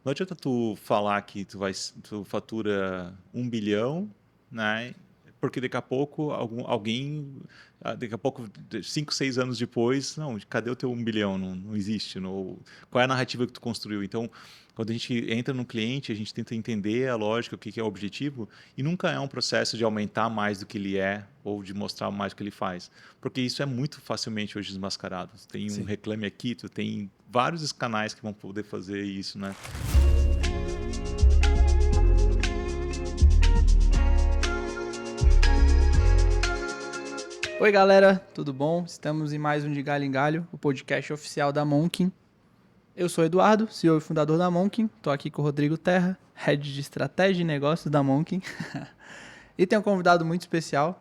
não adianta tu falar que tu fatura 1 bilhão, né? Porque daqui a pouco daqui a pouco, 5, 6 anos depois, não, cadê o teu 1 bilhão? Não existe. Qual é a narrativa que tu construiu? Então, quando a gente entra no cliente, a gente tenta entender a lógica, o que é o objetivo, e nunca é um processo de aumentar mais do que ele é ou de mostrar mais do que ele faz. Porque isso é muito facilmente hoje desmascarado. Tem um Sim. Reclame Aqui, tu tem vários canais que vão poder fazer isso, né? Oi, galera, tudo bom? Estamos em mais um de Galho em Galho, o podcast oficial da Monkin. Eu sou o Eduardo, CEO e fundador da Monkin. Estou aqui com o Rodrigo Terra, Head de Estratégia e Negócios da Monkin. E tem um convidado muito especial.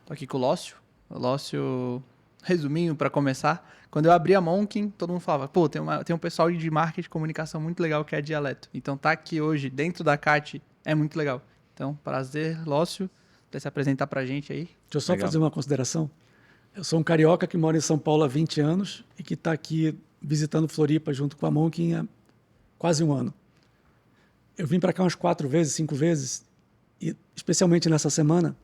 Estou aqui com o Lócio. O Lócio, resuminho para começar. Quando eu abri a Monkin, todo mundo falava, pô, tem um pessoal de marketing e comunicação muito legal que é Dialeto. Então tá aqui hoje, dentro da CAT, é muito legal. Então, prazer, Lócio, para se apresentar pra gente aí. Deixa eu só Legal. fazer uma consideração. Eu sou um carioca que mora em São Paulo há 20 anos e que está aqui visitando Floripa junto com a Monkin há quase um ano. Eu vim para cá umas 4 vezes, 5 vezes, e especialmente nessa semana,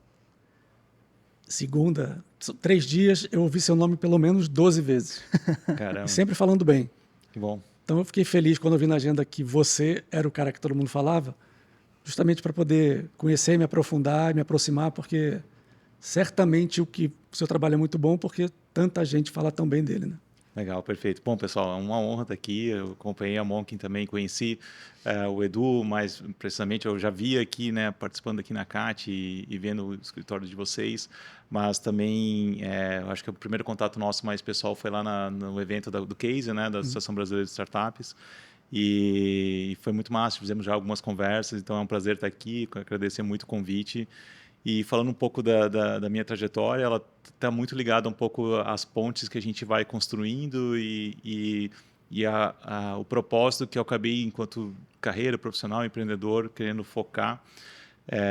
segunda, 3 dias, eu ouvi seu nome pelo menos 12 vezes. Caramba, E sempre falando bem. que bom. Então eu fiquei feliz quando eu vi na agenda que você era o cara que todo mundo falava, justamente para poder conhecer, me aprofundar, me aproximar, porque certamente o seu trabalho é muito bom, porque tanta gente fala tão bem dele, né? Legal, perfeito. Bom, pessoal, é uma honra estar aqui. Eu acompanhei a Monkin também, conheci o Edu, mas precisamente eu já vi aqui, né, participando aqui na CAT e vendo o escritório de vocês, mas também eu acho que o primeiro contato nosso mais pessoal foi lá no evento do Case, né, da Associação Brasileira de Startups, e foi muito massa, fizemos já algumas conversas, então é um prazer estar aqui, agradecer muito o convite. E falando um pouco da minha trajetória, ela está muito ligada um pouco às pontes que a gente vai construindo e o propósito que eu acabei, enquanto carreira profissional, empreendedor, querendo focar.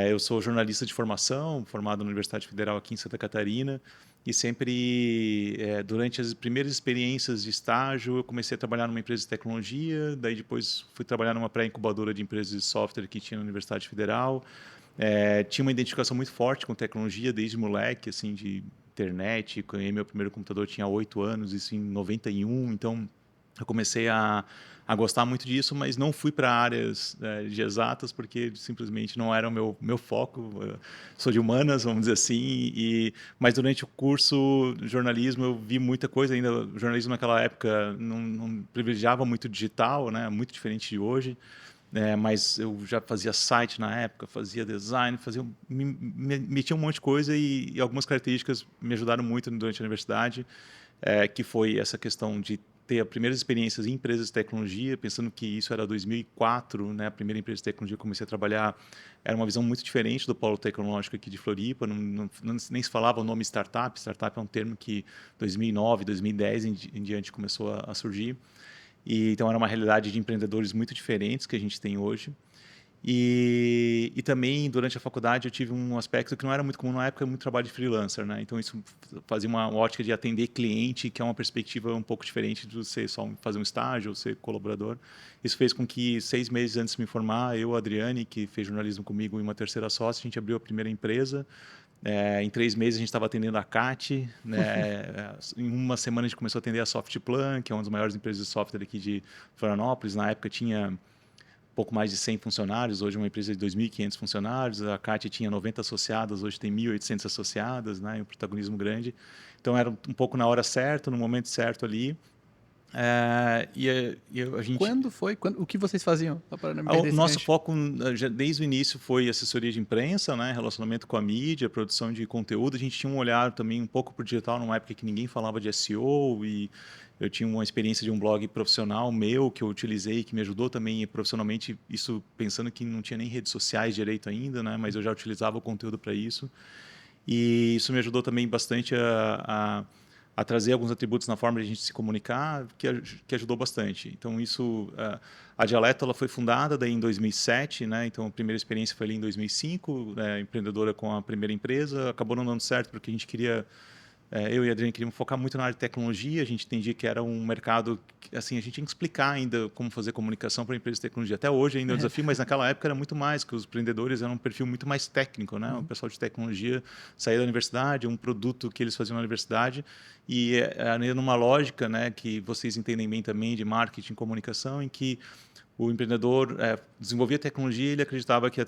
Eu sou jornalista de formação, formado na Universidade Federal aqui em Santa Catarina, e sempre, durante as primeiras experiências de estágio, eu comecei a trabalhar numa empresa de tecnologia, daí depois fui trabalhar numa pré-incubadora de empresas de software que tinha na Universidade Federal. Tinha uma identificação muito forte com tecnologia desde moleque, assim, de internet. Ganhei meu primeiro computador, tinha 8 anos, isso em 91. Então, eu comecei a gostar muito disso, mas não fui para áreas de exatas, porque simplesmente não era o meu foco. Eu sou de humanas, vamos dizer assim, mas durante o curso de jornalismo eu vi muita coisa. Ainda o jornalismo naquela época não privilegiava muito digital, né? Muito diferente de hoje. Mas eu já fazia site na época, fazia design, metia um monte de coisa e algumas características me ajudaram muito durante a universidade, que foi essa questão de ter as primeiras experiências em empresas de tecnologia, pensando que isso era 2004, né, a primeira empresa de tecnologia que eu comecei a trabalhar, era uma visão muito diferente do polo tecnológico aqui de Floripa, nem se falava o nome startup. Startup é um termo que 2009, 2010 em diante começou a surgir. Então, era uma realidade de empreendedores muito diferentes que a gente tem hoje. E também, durante a faculdade, eu tive um aspecto que não era muito comum na época, muito trabalho de freelancer, né? Então, isso fazia uma ótica de atender cliente, que é uma perspectiva um pouco diferente de você só fazer um estágio ou ser colaborador. Isso fez com que, 6 meses antes de me formar, eu, a Adriane, que fez jornalismo comigo, e uma terceira sócia, a gente abriu a primeira empresa. Em 3 meses a gente estava atendendo a CAT, né? Em uma semana a gente começou a atender a Softplan, que é uma das maiores empresas de software aqui de Florianópolis. Na época tinha pouco mais de 100 funcionários, hoje é uma empresa de 2.500 funcionários. A CAT tinha 90 associadas, hoje tem 1.800 associadas, né? Um protagonismo grande. Então era um pouco na hora certa, no momento certo ali. A gente... Quando foi? O que vocês faziam? Só para não me perder O esse nosso gancho. foco, desde o início, foi assessoria de imprensa, né? Relacionamento com a mídia, produção de conteúdo. A gente tinha um olhar também um pouco para o digital, numa época que ninguém falava de SEO, e eu tinha uma experiência de um blog profissional meu que eu utilizei, que me ajudou também profissionalmente, isso pensando que não tinha nem redes sociais direito ainda, né? Mas eu já utilizava o conteúdo para isso. E isso me ajudou também bastante a trazer alguns atributos na forma de a gente se comunicar, que ajudou bastante. Então, a Dialeto ela foi fundada daí em 2007, né? Então, a primeira experiência foi ali em 2005, empreendedora com a primeira empresa. Acabou não dando certo porque a gente queria eu e a Adriane queríamos focar muito na área de tecnologia. A gente entendia que era um mercado que, assim, a gente tinha que explicar ainda como fazer comunicação para empresas de tecnologia. Até hoje ainda é um desafio, mas naquela época era muito mais, que os empreendedores eram um perfil muito mais técnico, né? O pessoal de tecnologia saía da universidade, um produto que eles faziam na universidade, e era numa lógica, né, que vocês entendem bem também de marketing e comunicação, em que o empreendedor desenvolvia tecnologia e ele acreditava que a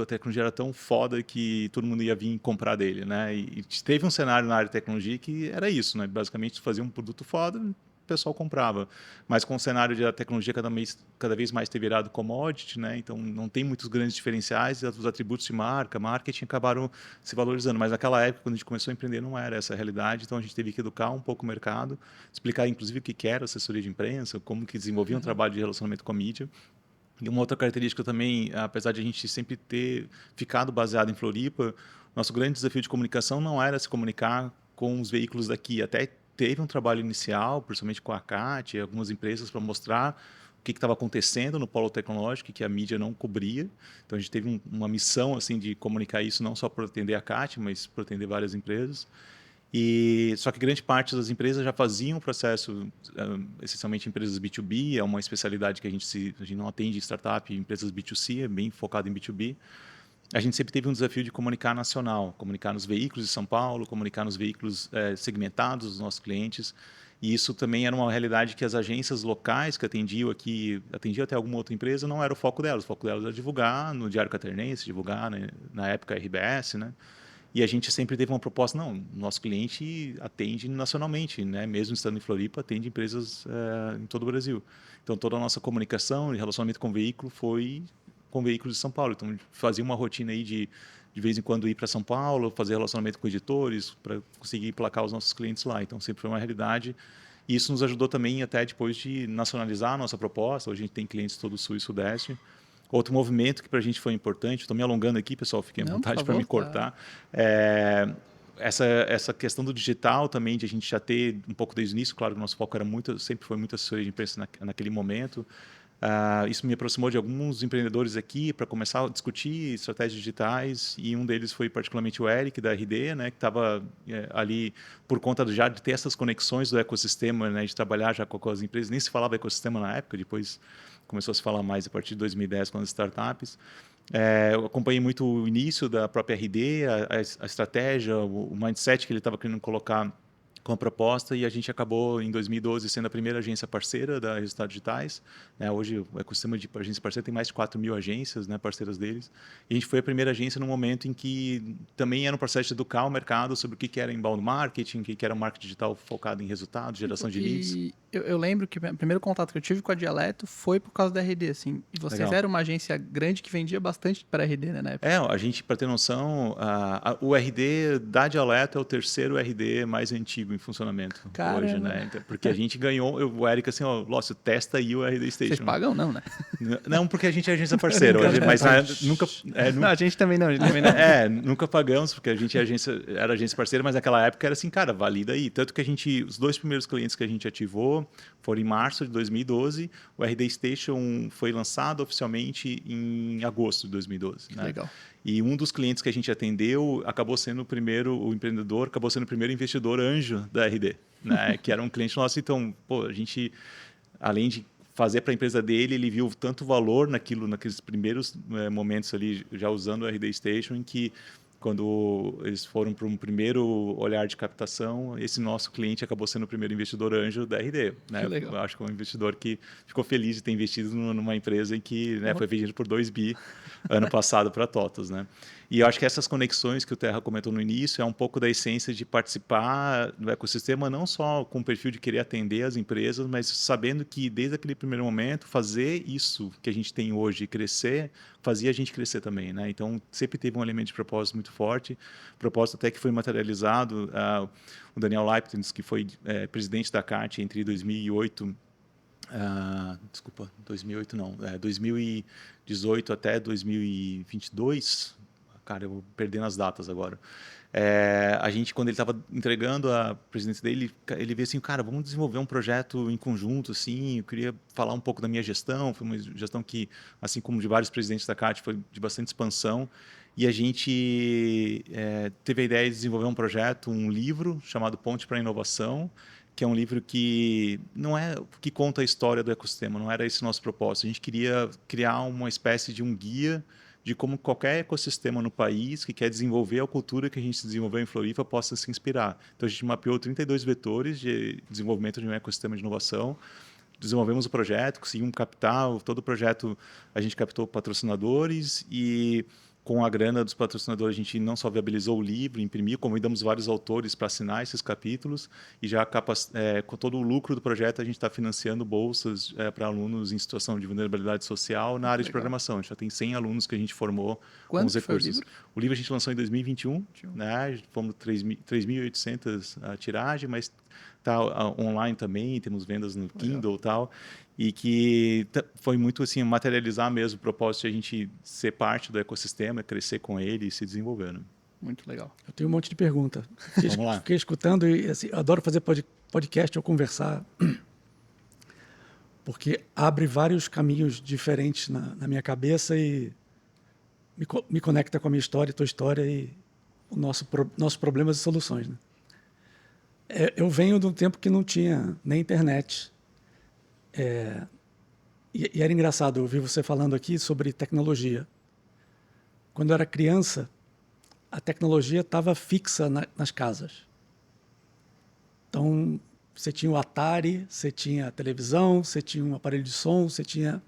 tecnologia era tão foda que todo mundo ia vir comprar dele, né? E teve um cenário na área de tecnologia que era isso, né? Basicamente, fazia um produto foda, o pessoal comprava. Mas com o cenário de a tecnologia cada vez mais ter virado commodity, né? Então não tem muitos grandes diferenciais e os atributos de marca, marketing acabaram se valorizando. Mas naquela época, quando a gente começou a empreender, não era essa a realidade. Então a gente teve que educar um pouco o mercado, explicar inclusive o que era assessoria de imprensa, como que desenvolvia um trabalho de relacionamento com a mídia. E uma outra característica também, apesar de a gente sempre ter ficado baseado em Floripa, nosso grande desafio de comunicação não era se comunicar com os veículos daqui. Até teve um trabalho inicial, principalmente com a CAT e algumas empresas, para mostrar o que estava acontecendo no polo tecnológico que a mídia não cobria. Então a gente teve uma missão assim de comunicar isso não só para atender a CAT, mas para atender várias empresas. E só que grande parte das empresas já faziam o processo, essencialmente empresas B2B, é uma especialidade que a gente não atende startup, empresas B2C, é bem focado em B2B. A gente sempre teve um desafio de comunicar nacional, comunicar nos veículos de São Paulo, comunicar nos veículos segmentados dos nossos clientes. E isso também era uma realidade que as agências locais que atendiam aqui, atendiam até alguma outra empresa, não era o foco delas. O foco delas era divulgar no Diário Catarinense, divulgar, né, na época RBS, né? E a gente sempre teve uma proposta, não, nosso cliente atende nacionalmente, né? Mesmo estando em Floripa, atende empresas em todo o Brasil. Então, toda a nossa comunicação e relacionamento com o veículo foi com veículos de São Paulo. Então, fazia uma rotina aí de vez em quando ir para São Paulo, fazer relacionamento com editores, para conseguir placar os nossos clientes lá. Então, sempre foi uma realidade. E isso nos ajudou também até depois de nacionalizar a nossa proposta. Hoje a gente tem clientes todo o Sul e Sudeste. Outro movimento que para a gente foi importante, estou me alongando aqui, pessoal, fiquem à vontade para me cortar. Essa questão do digital também, de a gente já ter um pouco desde o início, claro que o nosso foco era sempre foi muito assessoria de imprensa naquele momento. Isso me aproximou de alguns empreendedores aqui para começar a discutir estratégias digitais, e um deles foi particularmente o Eric, da RD, né, que estava ali por conta já de ter essas conexões do ecossistema, né, de trabalhar já com as empresas. Nem se falava ecossistema na época, depois começou a se falar mais a partir de 2010 com as startups. Eu acompanhei muito o início da própria RD, a estratégia, o mindset que ele estava querendo colocar com a proposta, e a gente acabou, em 2012, sendo a primeira agência parceira da Resultados Digitais. Hoje, o ecossistema de agência parceira tem mais de 4.000 agências, né, parceiras deles. E a gente foi a primeira agência no momento em que também era um processo de educar o mercado sobre o que era inbound marketing, o que era marketing digital focado em resultados, geração de leads. Eu lembro que o primeiro contato que eu tive com a Dialeto foi por causa da RD, assim. E vocês Legal. eram uma agência grande que vendia bastante para a RD, né, na época? A gente, para ter noção, o RD da Dialeto é o terceiro RD mais antigo em funcionamento. Caramba. Hoje, né? Então, porque a gente ganhou, o Eric assim, Lócio, testa aí o RD Station. Vocês pagam não, né? Não, porque a gente é agência parceira hoje, mas nunca... Não, a gente também não. Nunca pagamos, porque a gente era agência parceira, mas naquela época era assim, cara, valida aí. Tanto que os 2 primeiros clientes que a gente ativou foram em março de 2012, o RD Station foi lançado oficialmente em agosto de 2012. Né? Legal. E um dos clientes que a gente atendeu acabou sendo o empreendedor, acabou sendo o primeiro investidor anjo da RD, né? Que era um cliente nosso. Então, a gente, além de fazer para a empresa dele, ele viu tanto valor naqueles primeiros momentos ali, já usando o RD Station, em que quando eles foram para um primeiro olhar de captação, esse nosso cliente acabou sendo o primeiro investidor anjo da RD. Né? Eu acho que é um investidor que ficou feliz de ter investido numa empresa em que, né, foi vendida por 2 bi ano passado para a TOTVS. Né? E eu acho que essas conexões que o Terra comentou no início é um pouco da essência de participar do ecossistema, não só com o perfil de querer atender as empresas, mas sabendo que desde aquele primeiro momento, fazer isso que a gente tem hoje crescer, fazia a gente crescer também. Né? Então, sempre teve um elemento de propósito muito forte, propósito até que foi materializado. O Daniel Leibniz, que foi presidente da CAT entre 2008... 2018 até 2022, cara, eu vou perdendo as datas agora. A gente, quando ele estava entregando a presidência dele, ele veio assim, cara, vamos desenvolver um projeto em conjunto, assim, eu queria falar um pouco da minha gestão, foi uma gestão que, assim como de vários presidentes da CAT, foi de bastante expansão, e a gente teve a ideia de desenvolver um projeto, um livro chamado Ponte para a Inovação, que é um livro que não é que conta a história do ecossistema, não era esse o nosso propósito. A gente queria criar uma espécie de um guia de como qualquer ecossistema no país que quer desenvolver a cultura que a gente desenvolveu em Floripa possa se inspirar. Então, a gente mapeou 32 vetores de desenvolvimento de um ecossistema de inovação, desenvolvemos o projeto, conseguimos captar, todo o projeto a gente captou patrocinadores e com a grana dos patrocinadores a gente não só viabilizou o livro, imprimiu, convidamos vários autores para assinar esses capítulos e já com todo o lucro do projeto a gente está financiando bolsas para alunos em situação de vulnerabilidade social na área de programação. A gente já tem 100 alunos que a gente formou com os recursos. O livro a gente lançou em 2021, né? Fomos 3.800 a tiragem, mas está online também, temos vendas no Kindle e tal, e que foi muito assim, materializar mesmo o propósito de a gente ser parte do ecossistema, crescer com ele e se desenvolver. Né? Muito legal. Eu tenho um monte de pergunta. Vamos lá. Fiquei escutando e assim, eu adoro fazer podcast ou conversar, porque abre vários caminhos diferentes na minha cabeça e me conecta com a minha história, tua história e os nossos problemas e soluções. Né? Eu venho de um tempo que não tinha nem internet. E era engraçado, eu ouvi você falando aqui sobre tecnologia. Quando eu era criança, a tecnologia estava fixa nas casas. Então, você tinha o Atari, você tinha a televisão, você tinha um aparelho de som, você tinha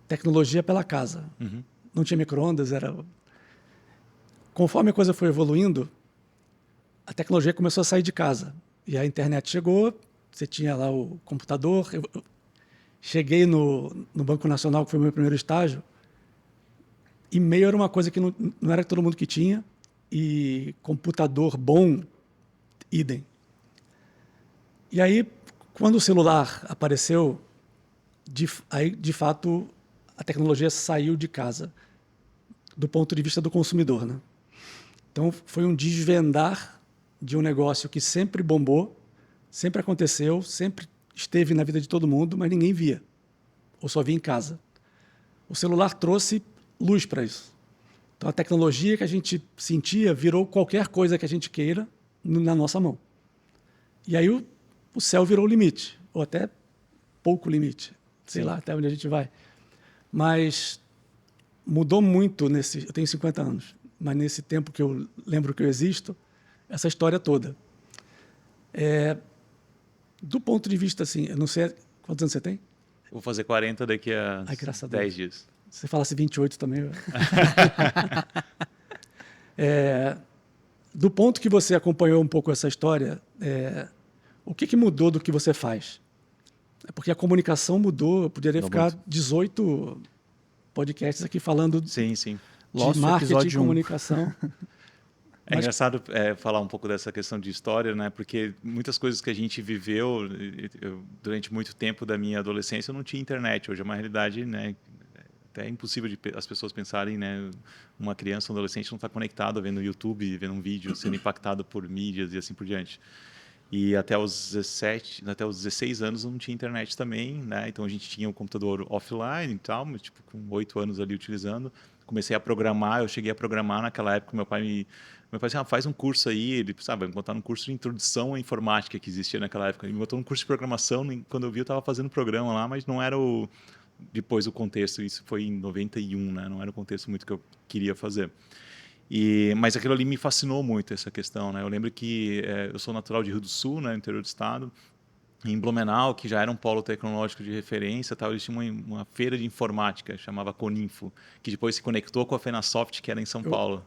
tecnologia pela casa. Uhum. Não tinha micro-ondas, era... Conforme a coisa foi evoluindo, a tecnologia começou a sair de casa. E a internet chegou, você tinha lá o computador. Eu cheguei no Banco Nacional, que foi o meu primeiro estágio, e-mail era uma coisa que não era todo mundo que tinha, e computador bom, idem. E aí, quando o celular apareceu, de fato, a tecnologia saiu de casa, do ponto de vista do consumidor. Né? Então, foi um desvendar de um negócio que sempre bombou, sempre aconteceu, sempre esteve na vida de todo mundo, mas ninguém via, ou só via em casa. O celular trouxe luz para isso. Então, a tecnologia que a gente sentia virou qualquer coisa que a gente queira na nossa mão. E aí o céu virou o limite, ou até pouco limite, sei lá até onde a gente vai. Mas mudou muito eu tenho 50 anos, mas nesse tempo que eu lembro que eu existo, essa história toda. Do ponto de vista, assim, eu não sei quantos anos você tem? Vou fazer 40 daqui a 10 dias. Se você falasse 28 também. Do ponto que você acompanhou um pouco essa história, o que mudou do que você faz? Porque a comunicação mudou, eu poderia ficar muito. 18 podcasts aqui falando de marketing e comunicação. É engraçado falar um pouco dessa questão de história, né? Porque muitas coisas que a gente viveu durante muito tempo da minha adolescência eu não tinha internet. Hoje é uma realidade, né? Até impossível de as pessoas pensarem, né? Uma criança, um adolescente não está conectado vendo YouTube, vendo um vídeo, sendo impactado por mídias e assim por diante. E até os 16 anos eu não tinha internet também, né? Então a gente tinha um computador offline e tal, mas tipo com 8 anos ali utilizando. Comecei a programar, eu cheguei a programar naquela época, meu pai disse, faz um curso aí, ele vai me botar num curso de introdução à informática que existia naquela época. Ele me botou num curso de programação, quando eu vi eu estava fazendo programa lá, mas não era depois o contexto, isso foi em 91, né? Não era o contexto muito que eu queria fazer. Mas aquilo ali me fascinou muito, essa questão, né? Eu lembro que eu sou natural de Rio do Sul, né, interior do estado, em Blumenau, que já era um polo tecnológico de referência, eles tinham uma feira de informática, chamava Coninfo, que depois se conectou com a Fenasoft, que era em São Paulo.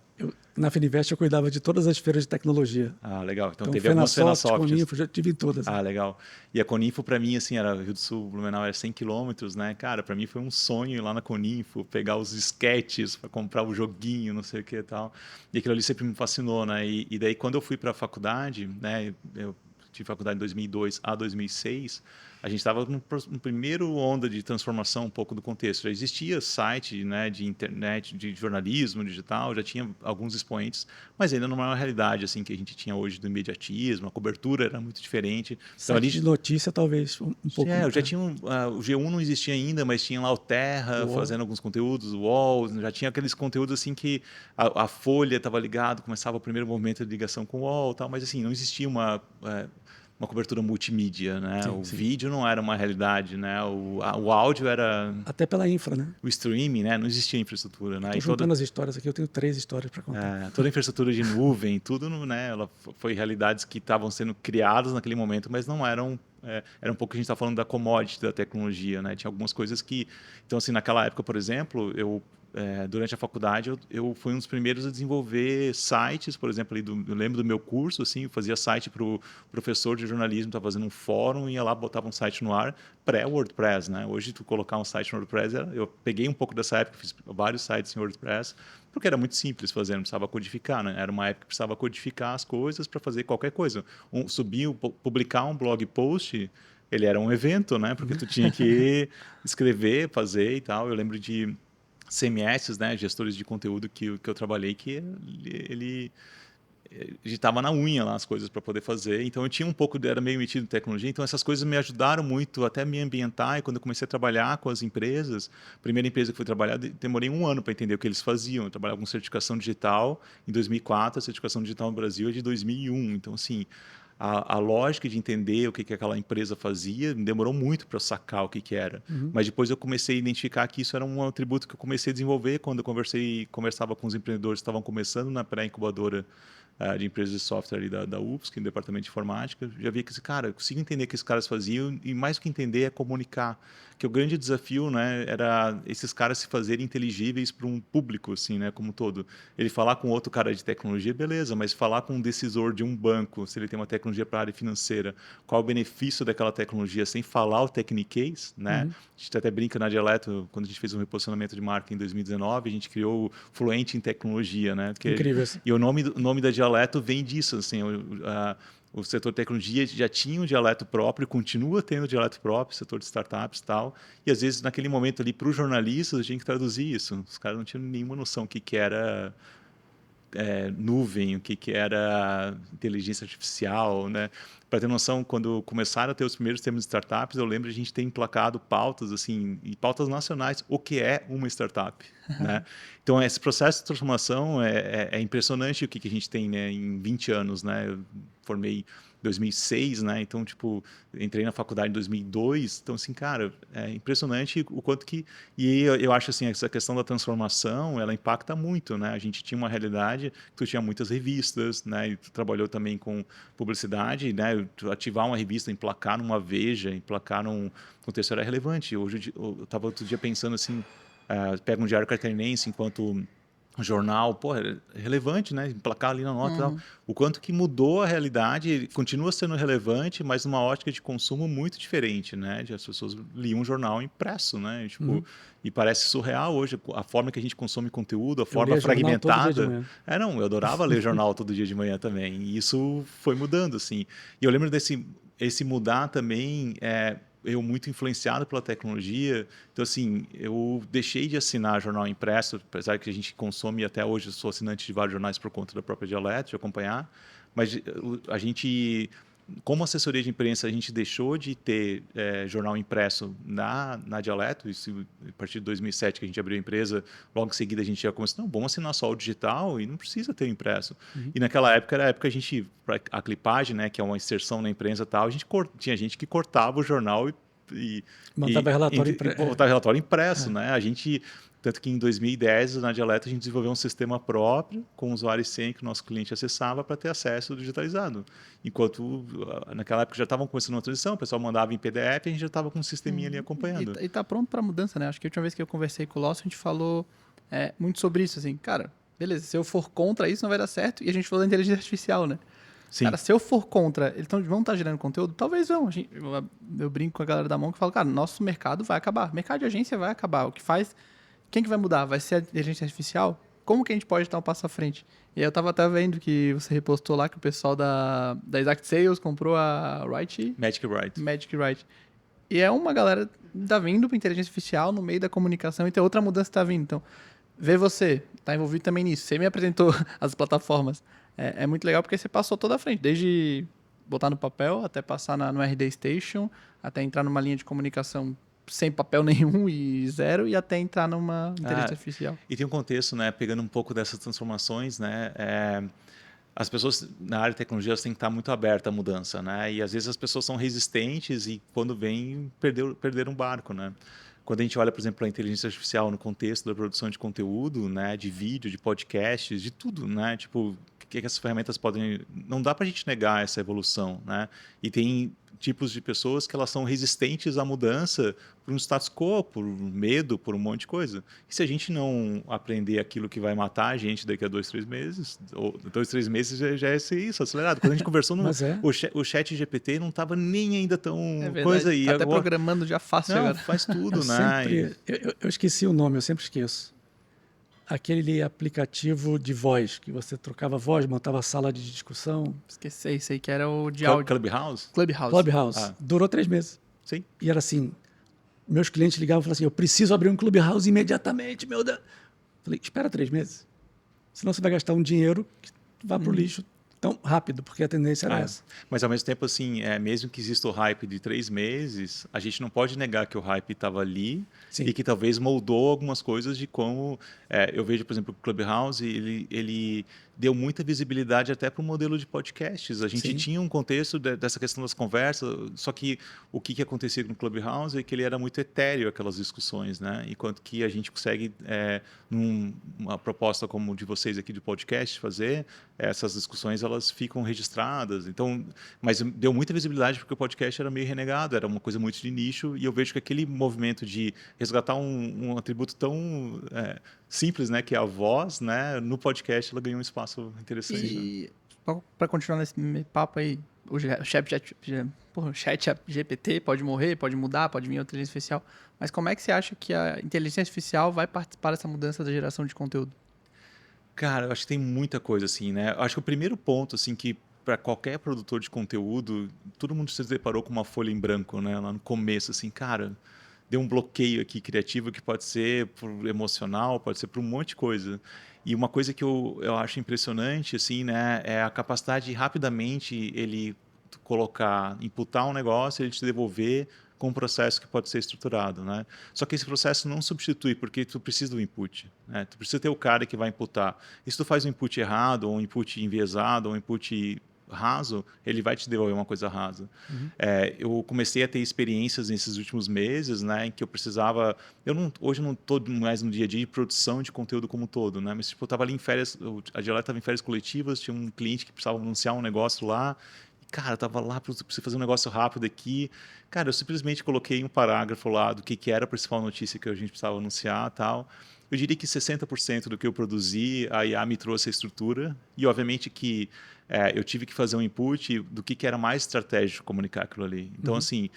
Na Fininvest eu cuidava de todas as feiras de tecnologia. Ah, legal. Então teve algumas Fenasoft. Coninfo, já tive todas. Ah, legal. E a Coninfo, para mim, assim, era Rio do Sul, Blumenau, era 100 quilômetros, né? Cara, para mim foi um sonho ir lá na Coninfo, pegar os disquetes para comprar o joguinho, não sei o que e tal. E aquilo ali sempre me fascinou, né? E daí, quando eu fui para a faculdade, né? Eu tive faculdade de 2002 a 2006, a gente estava no primeiro onda de transformação um pouco do contexto. Já existia site, né, de internet, de jornalismo digital, já tinha alguns expoentes, mas ainda não era uma realidade assim que a gente tinha hoje do imediatismo, a cobertura era muito diferente. Então, Site de notícia, talvez, um pouco. eu já tinha o G1 não existia ainda, mas tinha lá o Terra fazendo alguns conteúdos, o UOL, já tinha aqueles conteúdos assim que a Folha estava ligado, começava o primeiro movimento de ligação com o UOL, tal, mas assim não existia uma cobertura multimídia, né? Sim, o sim. vídeo não era uma realidade, né? O áudio era Até pela infra, né? o streaming, né? Não existia infraestrutura, né? Estou juntando as histórias aqui, eu tenho 3 histórias para contar. Toda a infraestrutura de nuvem, tudo, né? Ela foi realidades que estavam sendo criadas naquele momento, mas não eram era um pouco que a gente está falando da commodity da tecnologia, né? Tinha algumas coisas que, então assim, naquela época, por exemplo, durante a faculdade eu fui um dos primeiros a desenvolver sites, por exemplo, eu lembro do meu curso, assim, eu fazia site para o professor de jornalismo, estava fazendo um fórum, ia lá, botava um site no ar, pré-WordPress, né? Hoje, tu colocar um site no WordPress, eu peguei um pouco dessa época, fiz vários sites em WordPress, porque era muito simples fazer, não precisava codificar, né? Era uma época que precisava codificar as coisas para fazer qualquer coisa. Publicar um blog post, ele era um evento, né? Porque tu tinha que escrever, fazer e tal. Eu lembro de CMS, né? Gestores de conteúdo que eu trabalhei, que ele digitava na unha lá as coisas para poder fazer. Então eu tinha um pouco, era meio metido em tecnologia, então essas coisas me ajudaram muito até me ambientar. E quando eu comecei a trabalhar com as empresas, a primeira empresa que fui trabalhar, demorei 1 ano para entender o que eles faziam. Eu trabalhava com certificação digital em 2004, a certificação digital no Brasil é de 2001. Então, assim, a lógica de entender o que aquela empresa fazia demorou muito para eu sacar o que era. Mas depois eu comecei a identificar que isso era um atributo que eu comecei a desenvolver quando eu conversava com os empreendedores que estavam começando na pré-incubadora de empresas de software ali da UFSC, no departamento de informática. Já via que eu consigo entender o que esses caras faziam e mais do que entender é comunicar. Que o grande desafio, né, era esses caras se fazerem inteligíveis para um público, assim, né, como um todo. Ele falar com outro cara de tecnologia, beleza, mas falar com um decisor de um banco, se ele tem uma tecnologia para a área financeira, qual o benefício daquela tecnologia, sem falar o techniquez, né? A gente até brinca na Dialeto, quando a gente fez um reposicionamento de marca em 2019, a gente criou o Fluente em Tecnologia, né? Incrível. E o nome da Dialeto vem disso, assim, o setor de tecnologia já tinha um dialeto próprio, continua tendo dialeto próprio, setor de startups e tal, e às vezes naquele momento ali para os jornalistas a gente tinha que traduzir isso, os caras não tinham nenhuma noção do que era nuvem, o que era inteligência artificial, né? Para ter noção, quando começaram a ter os primeiros termos de startups, eu lembro de a gente ter emplacado pautas, assim, e pautas nacionais, o que é uma startup, né? Então, esse processo de transformação é impressionante o que a gente tem, né, em 20 anos, né? Eu formei em 2006, né? Então, tipo, entrei na faculdade em 2002. Então, assim, cara, é impressionante o quanto que... E eu acho, assim, essa questão da transformação, ela impacta muito, né? A gente tinha uma realidade que tu tinha muitas revistas, né? E tu trabalhou também com publicidade, né? Tu ativar uma revista, emplacar numa Veja, emplacar num contexto era relevante. Hoje, eu estava outro dia pensando, assim, pega um Diário Catarinense enquanto... jornal, pô, é relevante, né? Emplacar ali na nota e tal. O quanto que mudou a realidade, continua sendo relevante, mas numa ótica de consumo muito diferente, né? As pessoas liam um jornal impresso, né? Tipo, e parece surreal hoje a forma que a gente consome conteúdo, a forma fragmentada. Todo dia de manhã. Não, eu adorava ler jornal todo dia de manhã também. E isso foi mudando, assim. E eu lembro esse mudar também, eu muito influenciado pela tecnologia. Então, assim, eu deixei de assinar jornal impresso, apesar que a gente consome até hoje, eu sou assinante de vários jornais por conta da própria Dialeto, de acompanhar, mas a gente, como assessoria de imprensa, a gente deixou de ter jornal impresso na Dialeto, isso a partir de 2007 que a gente abriu a empresa, logo em seguida a gente já começou, não, vamos assinar só o digital e não precisa ter impresso. E naquela época, era a época que a gente, a clipagem, né, que é uma inserção na imprensa e tal, tinha gente que cortava o jornal e Mandava relatório impresso, né? A gente, tanto que em 2010, na Dialeto, a gente desenvolveu um sistema próprio, com usuário e senha que o nosso cliente acessava para ter acesso digitalizado. Enquanto, naquela época, já estavam começando uma transição, o pessoal mandava em PDF, a gente já estava com um sisteminha ali acompanhando. E tá pronto para mudança, né? Acho que a última vez que eu conversei com o Lócio, a gente falou muito sobre isso, assim, cara, beleza, se eu for contra isso, não vai dar certo, e a gente falou da inteligência artificial, né? Sim. Cara, se eu for contra, eles vão estar gerando conteúdo? Talvez vão. Eu brinco com a galera da Monk e falo, cara, nosso mercado vai acabar. O mercado de agência vai acabar. O que faz... Quem que vai mudar? Vai ser a inteligência artificial? Como que a gente pode dar um passo à frente? E aí eu tava até vendo que você repostou lá que o pessoal da Exact Sales comprou a Magic Write. E é uma galera tá vindo para inteligência artificial no meio da comunicação e tem outra mudança que tá vindo. Então, ver você, tá envolvido também nisso. Você me apresentou as plataformas. É muito legal porque você passou toda a frente, desde botar no papel até passar no RD Station, até entrar numa linha de comunicação sem papel nenhum e zero, e até entrar numa inteligência artificial. E tem um contexto, né? Pegando um pouco dessas transformações, né? As pessoas na área de tecnologia elas têm que estar muito abertas à mudança, né? E às vezes as pessoas são resistentes e quando vêm perderam um barco, né? Quando a gente olha, por exemplo, a inteligência artificial no contexto da produção de conteúdo, né, de vídeo, de podcasts, de tudo, né? Tipo, o que essas ferramentas podem... Não dá para a gente negar essa evolução, né? E tem tipos de pessoas que elas são resistentes à mudança por um status quo, por medo, por um monte de coisa. E se a gente não aprender aquilo que vai matar a gente daqui a 2, 3 meses, ou 2, 3 meses já é isso, acelerado. Quando a gente conversou, o chat GPT não estava nem ainda tão coisa aí. Tá até programando já fácil não, agora. faz tudo, né? Eu esqueci o nome, eu sempre esqueço. Aquele aplicativo de voz, que você trocava voz, montava sala de discussão. Esqueci, isso aí que era o de áudio. Clubhouse? Clubhouse. Durou 3 meses. Sim. E era assim, meus clientes ligavam e falavam assim, eu preciso abrir um Clubhouse imediatamente, meu Deus. Falei, espera 3 meses. Senão você vai gastar um dinheiro que vai pro lixo tão rápido, porque a tendência era essa. Mas ao mesmo tempo, assim, mesmo que exista o hype de 3 meses, a gente não pode negar que o hype estava ali. Sim. E que talvez moldou algumas coisas de como... eu vejo, por exemplo, o Clubhouse, ele deu muita visibilidade até para o modelo de podcasts. A gente tinha um contexto dessa questão das conversas, só que o que acontecia no Clubhouse é que ele era muito etéreo, aquelas discussões, né? Enquanto que a gente consegue, numa proposta como de vocês aqui de podcast, fazer essas discussões, elas ficam registradas. Então, mas deu muita visibilidade porque o podcast era meio renegado, era uma coisa muito de nicho, e eu vejo que aquele movimento de resgatar um atributo tão simples, né, que é a voz, né, no podcast ela ganhou um espaço interessante. E para continuar nesse papo aí, o chat GPT pode morrer, pode mudar, pode vir outra inteligência artificial, mas como é que você acha que a inteligência artificial vai participar dessa mudança da geração de conteúdo? Cara, eu acho que tem muita coisa assim, né? Eu acho que o primeiro ponto, assim, que para qualquer produtor de conteúdo, todo mundo se deparou com uma folha em branco, né? Lá no começo, assim, cara, deu um bloqueio aqui criativo que pode ser por emocional, pode ser por um monte de coisa. E uma coisa que eu acho impressionante, assim, né? É a capacidade de rapidamente ele imputar um negócio, ele te devolver com um processo que pode ser estruturado, né? Só que esse processo não substitui, porque tu precisa do input, né? Tu precisa ter o cara que vai imputar. E se tu faz um input errado, ou um input enviesado, ou um input raso, ele vai te devolver uma coisa rasa. Eu comecei a ter experiências nesses últimos meses, né, em que eu precisava... Hoje eu não estou mais no dia a dia de produção de conteúdo como um todo, né? Mas tipo, eu estava ali em férias, a Dialect estava em férias coletivas, tinha um cliente que precisava anunciar um negócio lá, cara, eu tava lá, preciso fazer um negócio rápido aqui. Cara, eu simplesmente coloquei um parágrafo lá do que era a principal notícia que a gente precisava anunciar e tal. Eu diria que 60% do que eu produzi, a IA me trouxe a estrutura. E, obviamente, que eu tive que fazer um input do que era mais estratégico comunicar aquilo ali. Então, assim,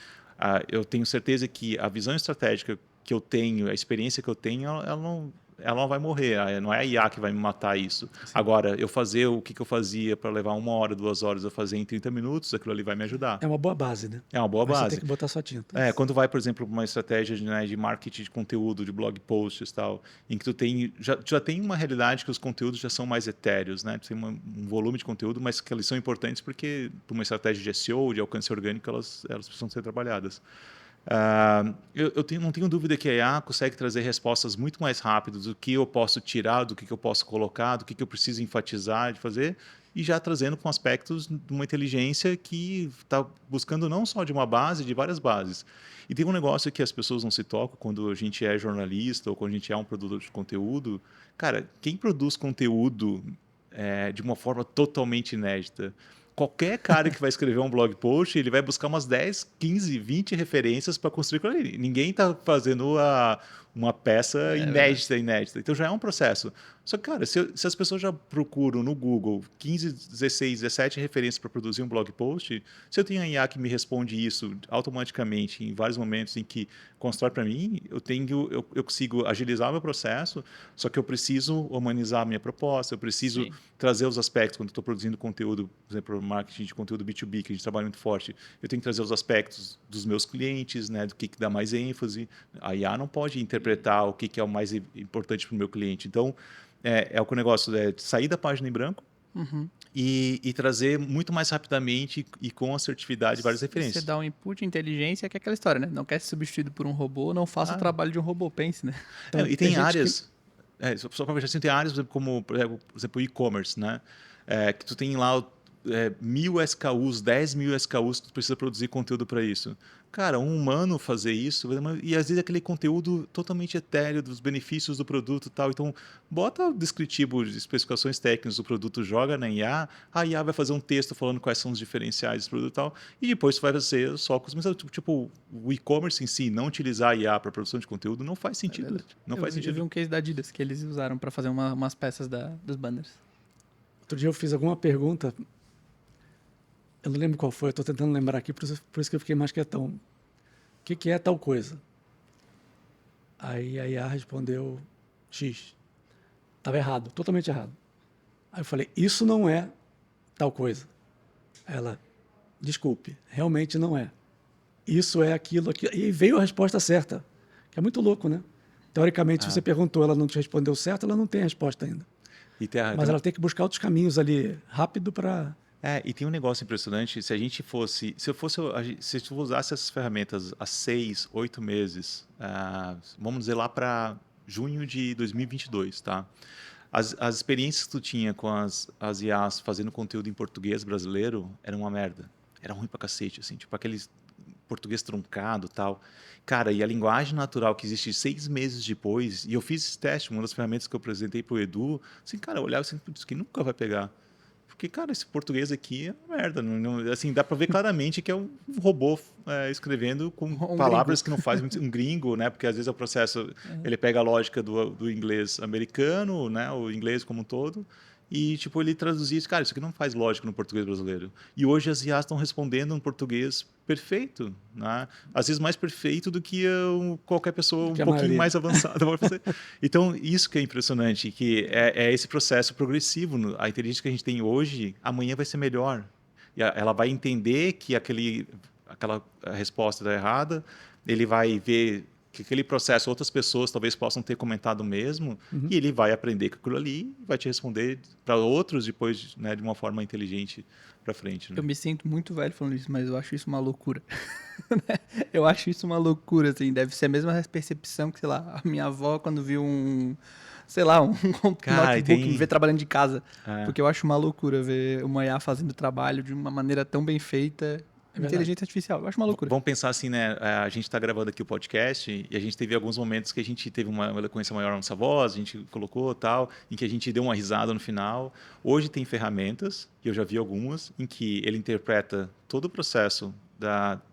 eu tenho certeza que a visão estratégica que eu tenho, a experiência que eu tenho, ela não vai morrer, não é a IA que vai me matar isso. Sim. Agora, eu fazer o que eu fazia para levar 1 hora, 2 horas, eu fazer em 30 minutos, aquilo ali vai me ajudar. É uma boa base, né? É uma boa base. Você tem que botar sua tinta. Quando vai, por exemplo, para uma estratégia de marketing de conteúdo, de blog posts e tal, em que tu já tem uma realidade que os conteúdos já são mais etéreos, né? Tu tem um volume de conteúdo, mas que eles são importantes porque, para uma estratégia de SEO, de alcance orgânico, elas precisam ser trabalhadas. Não tenho dúvida que a IA consegue trazer respostas muito mais rápidas do que eu posso tirar, do que eu posso colocar, do que eu preciso enfatizar de fazer, e já trazendo com aspectos de uma inteligência que está buscando não só de uma base, de várias bases. E tem um negócio que as pessoas não se tocam quando a gente é jornalista ou quando a gente é um produtor de conteúdo. Cara, quem produz conteúdo de uma forma totalmente inédita? Qualquer cara que vai escrever um blog post, ele vai buscar umas 10, 15, 20 referências para construir aquilo ali. Ninguém está fazendo uma peça inédita. Então já é um processo. Só que, cara, se as pessoas já procuram no Google 15, 16, 17 referências para produzir um blog post, se eu tenho a IA que me responde isso automaticamente em vários momentos em que constrói para mim, eu consigo agilizar o meu processo, só que eu preciso humanizar a minha proposta, eu preciso trazer os aspectos, quando eu estou produzindo conteúdo, por exemplo, marketing de conteúdo B2B, que a gente trabalha muito forte, eu tenho que trazer os aspectos dos meus clientes, né, do que dá mais ênfase. A IA não pode interpretar o que é o mais importante para o meu cliente. Então, é o que o negócio é sair da página em branco e trazer muito mais rapidamente e com assertividade várias referências. Você dá um input de inteligência, que é aquela história, né? Não quer ser substituído por um robô, não faça o trabalho de um robô, pense, né? Então, e tem áreas... só para assim, tem áreas, como, por exemplo, o e-commerce, né? Que tu tem lá 1.000 SKUs, 10.000 SKUs que tu precisa produzir conteúdo para isso. Cara, um humano fazer isso, e às vezes aquele conteúdo totalmente etéreo dos benefícios do produto e tal. Então, bota o descritivo de especificações técnicas do produto, joga na IA, a IA vai fazer um texto falando quais são os diferenciais do produto e tal, e depois tu vai fazer só com os... Tipo, o e-commerce em si, não utilizar a IA para produção de conteúdo, não faz sentido. Eu vi um case da Adidas que eles usaram para fazer umas peças dos banners. Outro dia eu fiz alguma pergunta, eu não lembro qual foi, eu estou tentando lembrar aqui, por isso que eu fiquei mais quietão. O que é tal coisa? Aí a IA respondeu X. Estava errado, totalmente errado. Aí eu falei, isso não é tal coisa. Ela, desculpe, realmente não é. Isso é aquilo. E veio a resposta certa, que é muito louco, né? Teoricamente, se você perguntou, ela não te respondeu certo, ela não tem a resposta ainda. Mas ela tem que buscar outros caminhos ali, rápido para... e tem um negócio impressionante, se eu usasse essas ferramentas há 6, 8 meses, vamos dizer lá para junho de 2022, tá? As experiências que tu tinha com as IAs fazendo conteúdo em português brasileiro eram uma merda. Era ruim pra cacete, assim, tipo aquele português truncado e tal. Cara, e a linguagem natural que existe 6 meses depois, e eu fiz esse teste, uma das ferramentas que eu apresentei pro Edu, assim, cara, eu olhava assim, isso que nunca vai pegar. Porque, cara, esse português aqui é uma merda. Assim, dá para ver claramente que é um robô escrevendo com palavras gringo. que não faz muito... Um gringo, né? Porque às vezes o processo... Ele pega a lógica do inglês americano, né? O inglês como um todo. E, tipo, ele traduzia isso. Cara, isso aqui não faz lógica no português brasileiro. E hoje as IAs estão respondendo um português perfeito, né? Às vezes mais perfeito do que qualquer pessoa um pouquinho mais avançada pode fazer. Então, isso que é impressionante, que é esse processo progressivo. A inteligência que a gente tem hoje, amanhã vai ser melhor. E ela vai entender que aquela resposta está errada, ele vai ver que aquele processo outras pessoas talvez possam ter comentado mesmo, e ele vai aprender com aquilo ali e vai te responder para outros depois, né, de uma forma inteligente para frente. Né? Eu me sinto muito velho falando isso, mas eu acho isso uma loucura. Eu acho isso uma loucura, assim, deve ser a mesma percepção que, sei lá, a minha avó quando viu um notebook, ver trabalhando de casa. Porque eu acho uma loucura ver uma IA fazendo trabalho de uma maneira tão bem feita. Inteligência artificial, eu acho uma loucura. Vamos pensar assim, né? A gente está gravando aqui o podcast e a gente teve alguns momentos que a gente teve uma eloquência maior na nossa voz, a gente colocou tal, em que a gente deu uma risada no final. Hoje tem ferramentas, e eu já vi algumas, em que ele interpreta todo o processo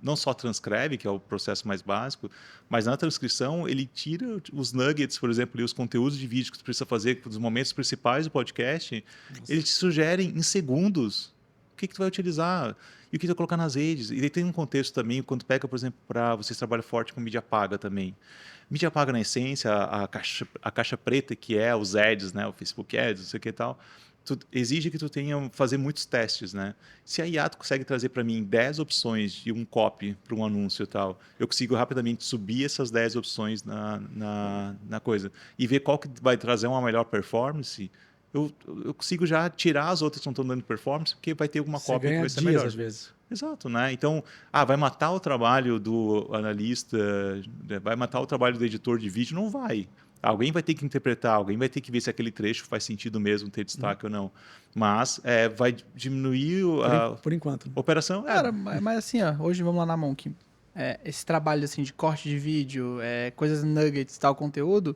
não só transcreve, que é o processo mais básico, mas na transcrição ele tira os nuggets, por exemplo, e os conteúdos de vídeo que tu precisa fazer dos momentos principais do podcast. Nossa. Eles te sugerem em segundos o que tu vai utilizar e o que tu vai colocar nas redes. E tem um contexto também, quando pega, por exemplo, para vocês trabalham forte com mídia paga também. Mídia paga, na essência, a caixa preta, que é os ads, né? O Facebook Ads, não sei o que e tal, exige que tu tenha fazer muitos testes, né? Se a IA consegue trazer para mim 10 opções de um copy para um anúncio e tal, eu consigo rapidamente subir essas 10 opções na coisa e ver qual que vai trazer uma melhor performance. Eu consigo já tirar as outras que não estão dando performance, porque vai ter alguma cópia que vai ser melhor. Às vezes. Exato, né? Então, vai matar o trabalho do analista, vai matar o trabalho do editor de vídeo? Não vai. Alguém vai ter que interpretar, alguém vai ter que ver se aquele trecho faz sentido mesmo ter destaque ou não. Mas vai diminuir por enquanto. A operação. Cara, mas assim, ó, hoje vamos lá na Monk. Esse trabalho assim, de corte de vídeo, coisas nuggets, tal conteúdo,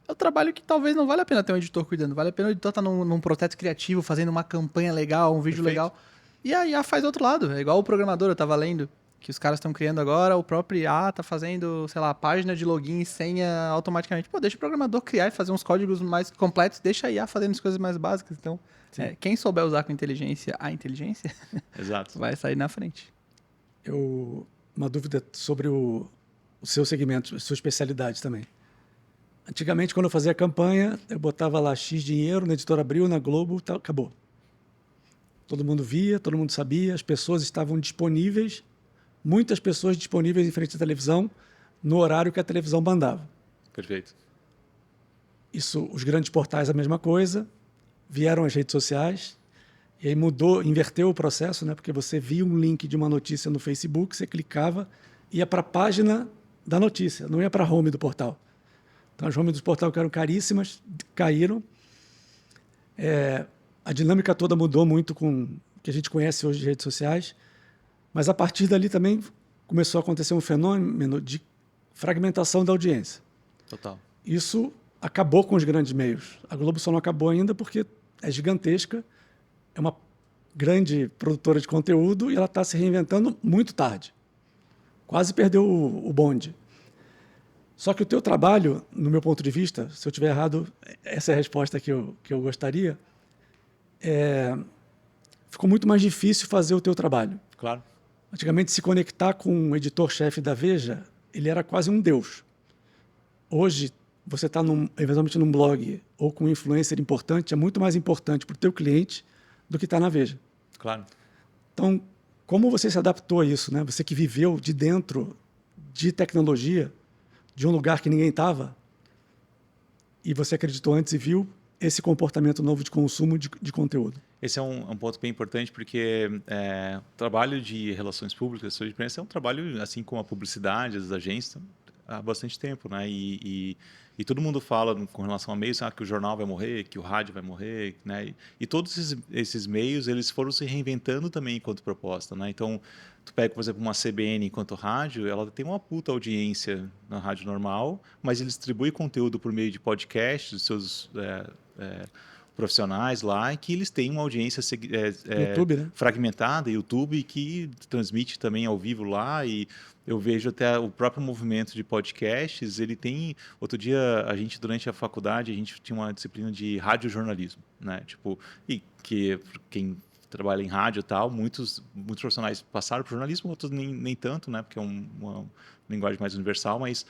é um trabalho que talvez não vale a pena ter um editor cuidando. Vale a pena o editor estar num processo criativo, fazendo uma campanha legal, um vídeo legal. E a IA faz do outro lado. É igual o programador, eu estava lendo, que os caras estão criando agora, o próprio IA tá fazendo, sei lá, página de login e senha automaticamente. Pô, deixa o programador criar e fazer uns códigos mais completos, deixa a IA fazendo as coisas mais básicas. Então, quem souber usar com inteligência a inteligência, Exato. vai sair na frente. Uma dúvida sobre o seu segmento, a sua especialidade também. Antigamente, quando eu fazia campanha, eu botava lá X dinheiro na Editora Abril, na Globo, tá, acabou. Todo mundo via, todo mundo sabia, as pessoas estavam disponíveis, muitas pessoas disponíveis em frente à televisão, no horário que a televisão mandava. Perfeito. Isso, os grandes portais, a mesma coisa, vieram as redes sociais, e aí mudou, inverteu o processo, né? Porque você via um link de uma notícia no Facebook, você clicava, ia para a página da notícia, não ia para a home do portal. Então, as home dos portais que eram caríssimas, caíram. A dinâmica toda mudou muito com o que a gente conhece hoje de redes sociais, mas a partir dali também começou a acontecer um fenômeno de fragmentação da audiência. Total. Isso acabou com os grandes meios. A Globo só não acabou ainda porque é gigantesca, é uma grande produtora de conteúdo e ela está se reinventando muito tarde. Quase perdeu o bonde. Só que o teu trabalho, no meu ponto de vista, se eu estiver errado, essa é a resposta que eu gostaria, ficou muito mais difícil fazer o teu trabalho. Claro. Antigamente, se conectar com o editor-chefe da Veja, ele era quase um deus. Hoje, você está eventualmente num blog ou com um influencer importante, é muito mais importante para o teu cliente do que está na Veja. Claro. Então, como você se adaptou a isso, né? Você que viveu de dentro de tecnologia, de um lugar que ninguém estava, e você acreditou antes e viu esse comportamento novo de consumo de conteúdo. Esse é um ponto bem importante porque o trabalho de relações públicas, de imprensa, é um trabalho assim como a publicidade, as agências, há bastante tempo, né? E todo mundo fala com relação a meios, que o jornal vai morrer, que o rádio vai morrer, né? E todos esses meios, eles foram se reinventando também enquanto proposta, né? Então, tu pega, por exemplo, uma CBN enquanto rádio, ela tem uma puta audiência na rádio normal, mas ele distribui conteúdo por meio de podcasts, dos seus profissionais lá, e que eles têm uma audiência YouTube, né? fragmentada, YouTube, que transmite também ao vivo lá, e eu vejo até o próprio movimento de podcasts, ele tem... Outro dia, durante a faculdade, a gente tinha uma disciplina de radiojornalismo, né? Tipo, e que quem trabalha em rádio e tal, muitos profissionais passaram para o jornalismo, outros nem tanto, né? Porque é uma linguagem mais universal, mas...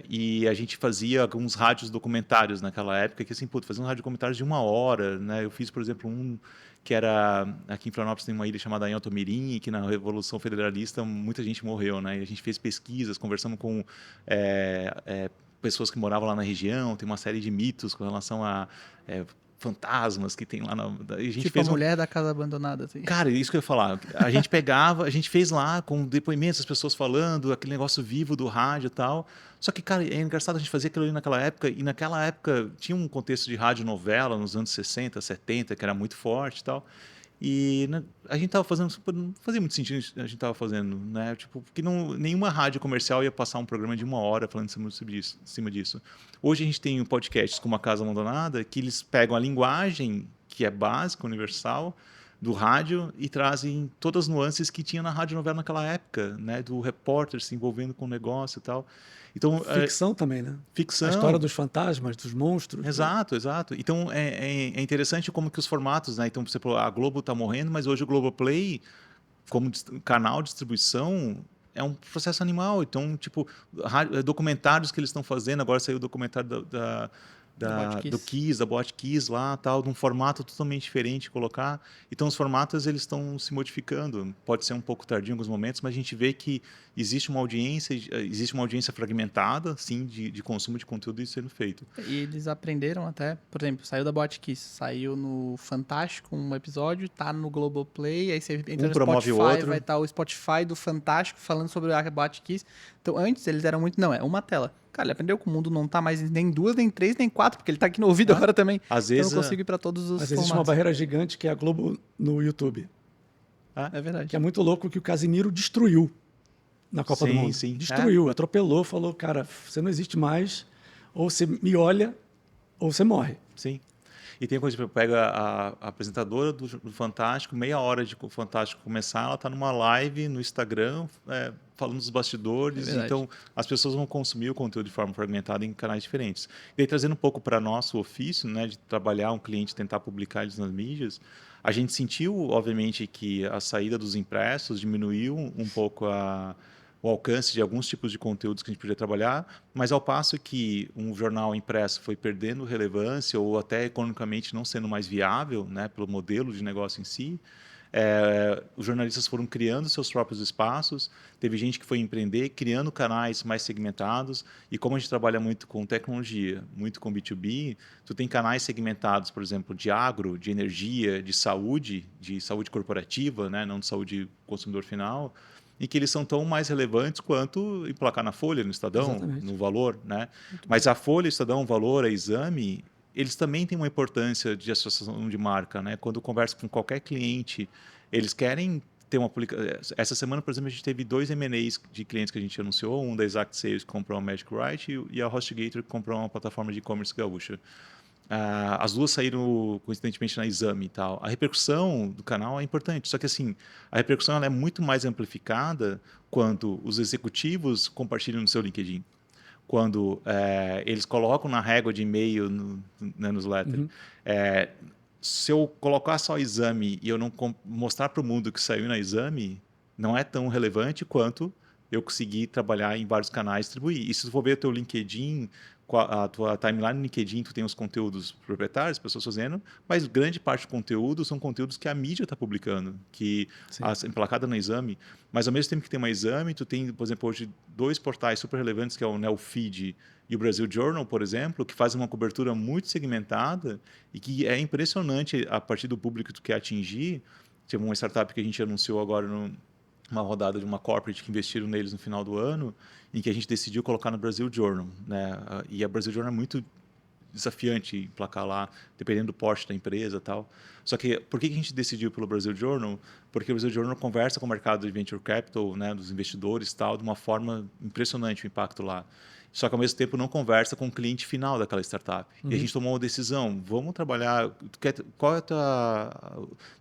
e a gente fazia alguns rádios documentários naquela época, que assim, fazia um rádio documentários de 1 hora, né? Eu fiz, por exemplo, um que era... Aqui em Florianópolis tem uma ilha chamada Anhotomirim, que na Revolução Federalista muita gente morreu, né? E a gente fez pesquisas, conversamos com pessoas que moravam lá na região, tem uma série de mitos com relação a... fantasmas que tem lá a gente tipo fez a mulher da casa abandonada, assim. Cara, isso que eu ia falar. A gente fez lá com depoimentos, as pessoas falando, aquele negócio vivo do rádio e tal. Só que, cara, é engraçado, a gente fazia aquilo ali naquela época, e naquela época tinha um contexto de radionovela nos anos 60, 70, que era muito forte e tal. E a gente estava fazendo, não fazia muito sentido a gente estava fazendo, né? Tipo, porque nenhuma rádio comercial ia passar um programa de 1 hora falando em cima disso. Hoje a gente tem podcasts como A Casa Abandonada, que eles pegam a linguagem que é básica, universal, do rádio e trazem todas as nuances que tinha na radionovela naquela época, né? Do repórter se envolvendo com o negócio e tal. Então, ficção também, né? Ficção. A história dos fantasmas, dos monstros. Exato, né? Exato. Então, é interessante como que os formatos, né? Então, por exemplo, a Globo está morrendo, mas hoje o Globoplay, como canal de distribuição, é um processo animal. Então, tipo, documentários que eles estão fazendo, agora saiu o documentário do Kiss, da Boate Kiss lá, tal, de um formato totalmente diferente de colocar. Então, os formatos eles estão se modificando. Pode ser um pouco tardio em alguns momentos, mas a gente vê que existe uma audiência fragmentada, sim, de consumo de conteúdo isso sendo feito. E eles aprenderam até, por exemplo, saiu da Boate Kiss, saiu no Fantástico um episódio, tá no Globoplay, aí você entra no Spotify, vai estar o Spotify do Fantástico falando sobre a Boate Kiss. Então, antes eles eram muito, é uma tela. Cara, ele aprendeu que o mundo não tá mais nem 2, nem 3, nem 4, porque ele tá aqui no ouvido agora também. Às vezes, eu não consigo ir para todos os mas formatos. existe uma barreira gigante que é a Globo no YouTube. É verdade. Que é muito louco que o Casimiro destruiu na Copa do Mundo. Sim. Destruiu, atropelou, falou, cara, você não existe mais, ou você me olha, ou você morre. Sim. E tem coisa, tipo, pega a apresentadora do Fantástico, meia hora de o Fantástico começar, ela está numa live no Instagram, falando dos É bastidores, verdade. então as pessoas vão consumir o conteúdo de forma fragmentada em canais diferentes. E aí, trazendo um pouco para nosso ofício, né, de trabalhar um cliente, tentar publicar eles nas mídias, a gente sentiu, obviamente, que a saída dos impressos diminuiu um pouco o alcance de alguns tipos de conteúdos que a gente podia trabalhar, mas ao passo que um jornal impresso foi perdendo relevância ou até economicamente não sendo mais viável, né, pelo modelo de negócio em si, os jornalistas foram criando seus próprios espaços, teve gente que foi empreender, criando canais mais segmentados, e como a gente trabalha muito com tecnologia, muito com B2B, tu tem canais segmentados, por exemplo, de agro, de energia, de saúde corporativa, né, não de saúde consumidor final, e que eles são tão mais relevantes quanto emplacar na Folha, no Estadão, Exatamente. no Valor, né? Muito Mas a Folha, Estadão, Valor, a Exame, eles também têm uma importância de associação de marca, né? Quando eu converso com qualquer cliente, eles querem ter uma publicação. Essa semana, por exemplo, a gente teve 2 M&As de clientes que a gente anunciou, um da Exact Sales que comprou a Magic Write e a HostGator que comprou uma plataforma de e-commerce gaúcha. As duas saíram coincidentemente na Exame e tal. A repercussão do canal é importante, só que assim, a repercussão ela é muito mais amplificada quando os executivos compartilham no seu LinkedIn, quando eles colocam na régua de e-mail na newsletter. Uhum. Se eu colocar só Exame e eu não mostrar para o mundo que saiu na Exame, não é tão relevante quanto eu conseguir trabalhar em vários canais e distribuir. E se tu for ver o teu LinkedIn, a tua timeline no LinkedIn, tu tem os conteúdos proprietários, pessoas fazendo, mas grande parte do conteúdo são conteúdos que a mídia está publicando, que emplacada no Exame. Mas ao mesmo tempo que tem uma Exame, tu tem, por exemplo, hoje 2 portais super relevantes, que é o Neofeed e o Brasil Journal, por exemplo, que fazem uma cobertura muito segmentada e que é impressionante a partir do público que tu quer atingir. Teve uma startup que a gente anunciou agora uma rodada de uma corporate que investiram neles no final do ano, em que a gente decidiu colocar no Brasil Journal, né? E a Brasil Journal é muito desafiante emplacar lá, dependendo do porte da empresa e tal. Só que por que a gente decidiu pelo Brasil Journal? Porque o Brasil Journal conversa com o mercado de venture capital, né, dos investidores e tal, de uma forma impressionante o impacto lá. Só que ao mesmo tempo não conversa com o cliente final daquela startup. E a gente tomou uma decisão, vamos trabalhar,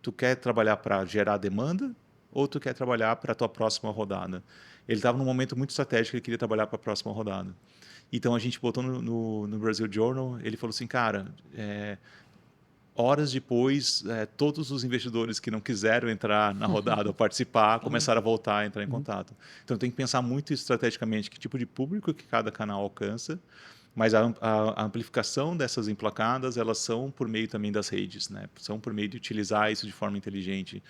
tu quer trabalhar para gerar demanda ou tu quer trabalhar para a tua próxima rodada? Ele estava num momento muito estratégico, ele queria trabalhar para a próxima rodada. Então a gente botou no Brasil Journal, ele falou assim, cara, horas depois, todos os investidores que não quiseram entrar na rodada ou participar começaram a voltar a entrar em contato. Então tem que pensar muito estrategicamente que tipo de público que cada canal alcança, mas a amplificação dessas emplacadas, elas são por meio também das redes, né? São por meio de utilizar isso de forma inteligente.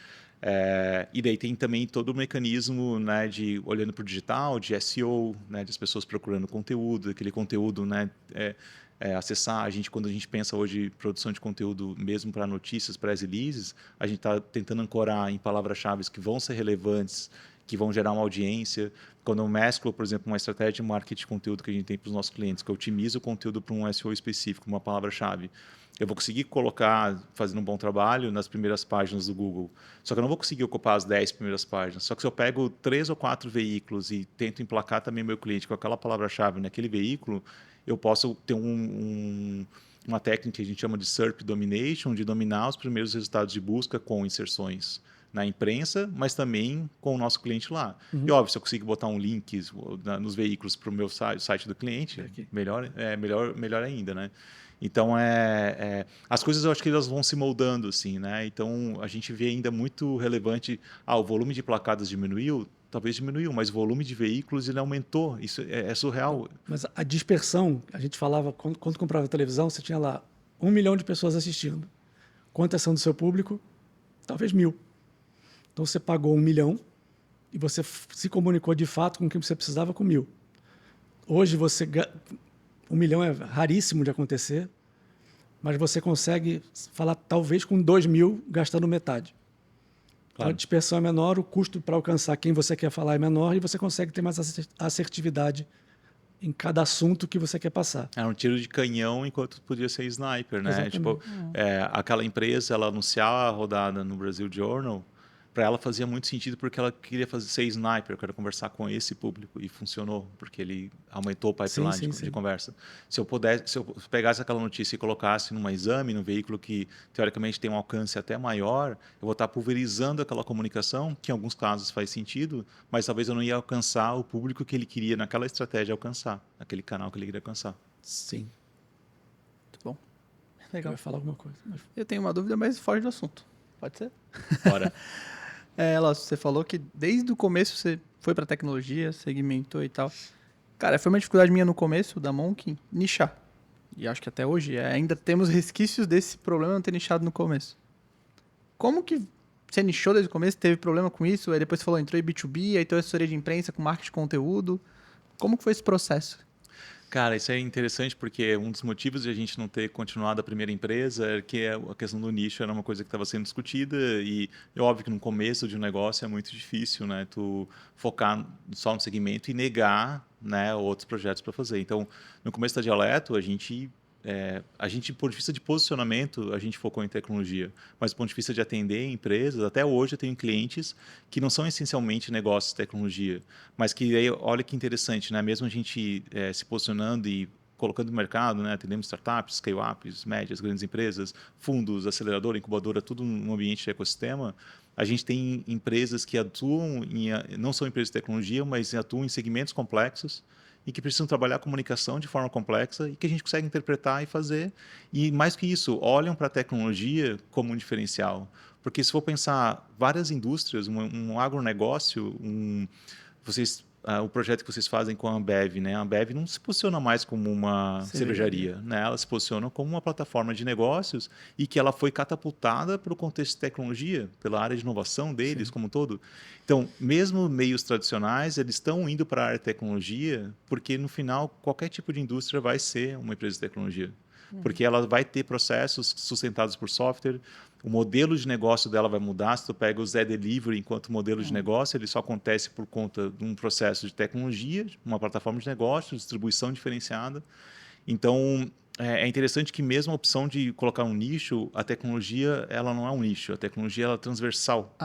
E daí tem também todo o mecanismo, né, de olhando para o digital, de SEO, né, de as pessoas procurando conteúdo, aquele conteúdo, né, acessar. Quando a gente pensa hoje em produção de conteúdo mesmo para notícias, para as releases, a gente está tentando ancorar em palavras-chave que vão ser relevantes, que vão gerar uma audiência. Quando eu mesclo, por exemplo, uma estratégia de marketing de conteúdo que a gente tem para os nossos clientes, que eu otimizo o conteúdo para um SEO específico, uma palavra-chave, eu vou conseguir colocar, fazendo um bom trabalho, nas primeiras páginas do Google. Só que eu não vou conseguir ocupar as 10 primeiras páginas. Só que se eu pego 3 ou 4 veículos e tento emplacar também meu cliente com aquela palavra-chave naquele veículo, eu posso ter uma técnica que a gente chama de SERP Domination, de dominar os primeiros resultados de busca com inserções na imprensa, mas também com o nosso cliente lá. E óbvio, se eu conseguir botar um link nos veículos para o meu site do cliente, melhor ainda, né? Então, as coisas eu acho que elas vão se moldando, assim, né? Então, a gente vê ainda muito relevante, o volume de placadas diminuiu, talvez diminuiu, mas o volume de veículos ele aumentou, isso é surreal. Mas a dispersão, a gente falava, quando comprava televisão, você tinha lá 1 milhão de pessoas assistindo. Quantas são do seu público? Talvez 1.000. Então, você pagou 1 milhão e você se comunicou de fato com o que você precisava com 1.000. Hoje, 1 milhão é raríssimo de acontecer, mas você consegue falar talvez com 2.000 gastando metade. Claro. Então, a dispersão é menor, o custo para alcançar quem você quer falar é menor e você consegue ter mais assertividade em cada assunto que você quer passar. Era um tiro de canhão enquanto podia ser sniper, né? Exatamente. Tipo, aquela empresa, ela anunciar a rodada no Brasil Journal, para ela fazia muito sentido porque ela queria ser sniper, eu quero conversar com esse público, e funcionou, porque ele aumentou o pipeline de conversa. Se eu pegasse aquela notícia e colocasse num exame, num veículo que teoricamente tem um alcance até maior, eu vou estar pulverizando aquela comunicação, que em alguns casos faz sentido, mas talvez eu não ia alcançar o público que ele queria naquela estratégia alcançar, naquele canal que ele queria alcançar. Sim. Muito bom. Legal. Eu ia falar alguma coisa. Mas... Eu tenho uma dúvida, mas foge do assunto. Pode ser? Bora. Lócio, você falou que desde o começo você foi para tecnologia, segmentou e tal. Cara, foi uma dificuldade minha no começo da Monkin nichar. E acho que até hoje ainda temos resquícios desse problema não ter nichado no começo. Como que você nichou desde o começo, teve problema com isso, aí depois você falou, entrou em B2B, aí teve assessoria de imprensa com marketing de conteúdo. Como que foi esse processo? Cara, isso é interessante porque um dos motivos de a gente não ter continuado a primeira empresa é que a questão do nicho era uma coisa que estava sendo discutida e é óbvio que no começo de um negócio é muito difícil, né? Tu focar só no segmento e negar, né, outros projetos para fazer. Então, no começo da Dialeto, a gente, do ponto de vista de posicionamento, a gente focou em tecnologia. Mas do ponto de vista de atender empresas, até hoje eu tenho clientes que não são essencialmente negócios de tecnologia, mas que aí, olha que interessante, né? Mesmo a gente se posicionando e colocando no mercado, né? Atendemos startups, scale-ups, médias, grandes empresas, fundos, aceleradora, incubadora, tudo no ambiente de ecossistema. A gente tem empresas que atuam, não são empresas de tecnologia, mas atuam em segmentos complexos, e que precisam trabalhar a comunicação de forma complexa e que a gente consegue interpretar e fazer. E mais que isso, olham para a tecnologia como um diferencial. Porque se for pensar várias indústrias, um agronegócio, o projeto que vocês fazem com a Ambev, né? A Ambev não se posiciona mais como uma cervejaria, né? Ela se posiciona como uma plataforma de negócios e que ela foi catapultada para o contexto de tecnologia, pela área de inovação deles. Sim. Como um todo. Então, mesmo meios tradicionais, eles estão indo para a área de tecnologia porque, no final, qualquer tipo de indústria vai ser uma empresa de tecnologia. Porque ela vai ter processos sustentados por software, o modelo de negócio dela vai mudar. Se tu pega o Zé Delivery enquanto modelo de negócio, ele só acontece por conta de um processo de tecnologia, uma plataforma de negócio, distribuição diferenciada. Então, é interessante que mesmo a opção de colocar um nicho, a tecnologia ela não é um nicho, a tecnologia ela é transversal.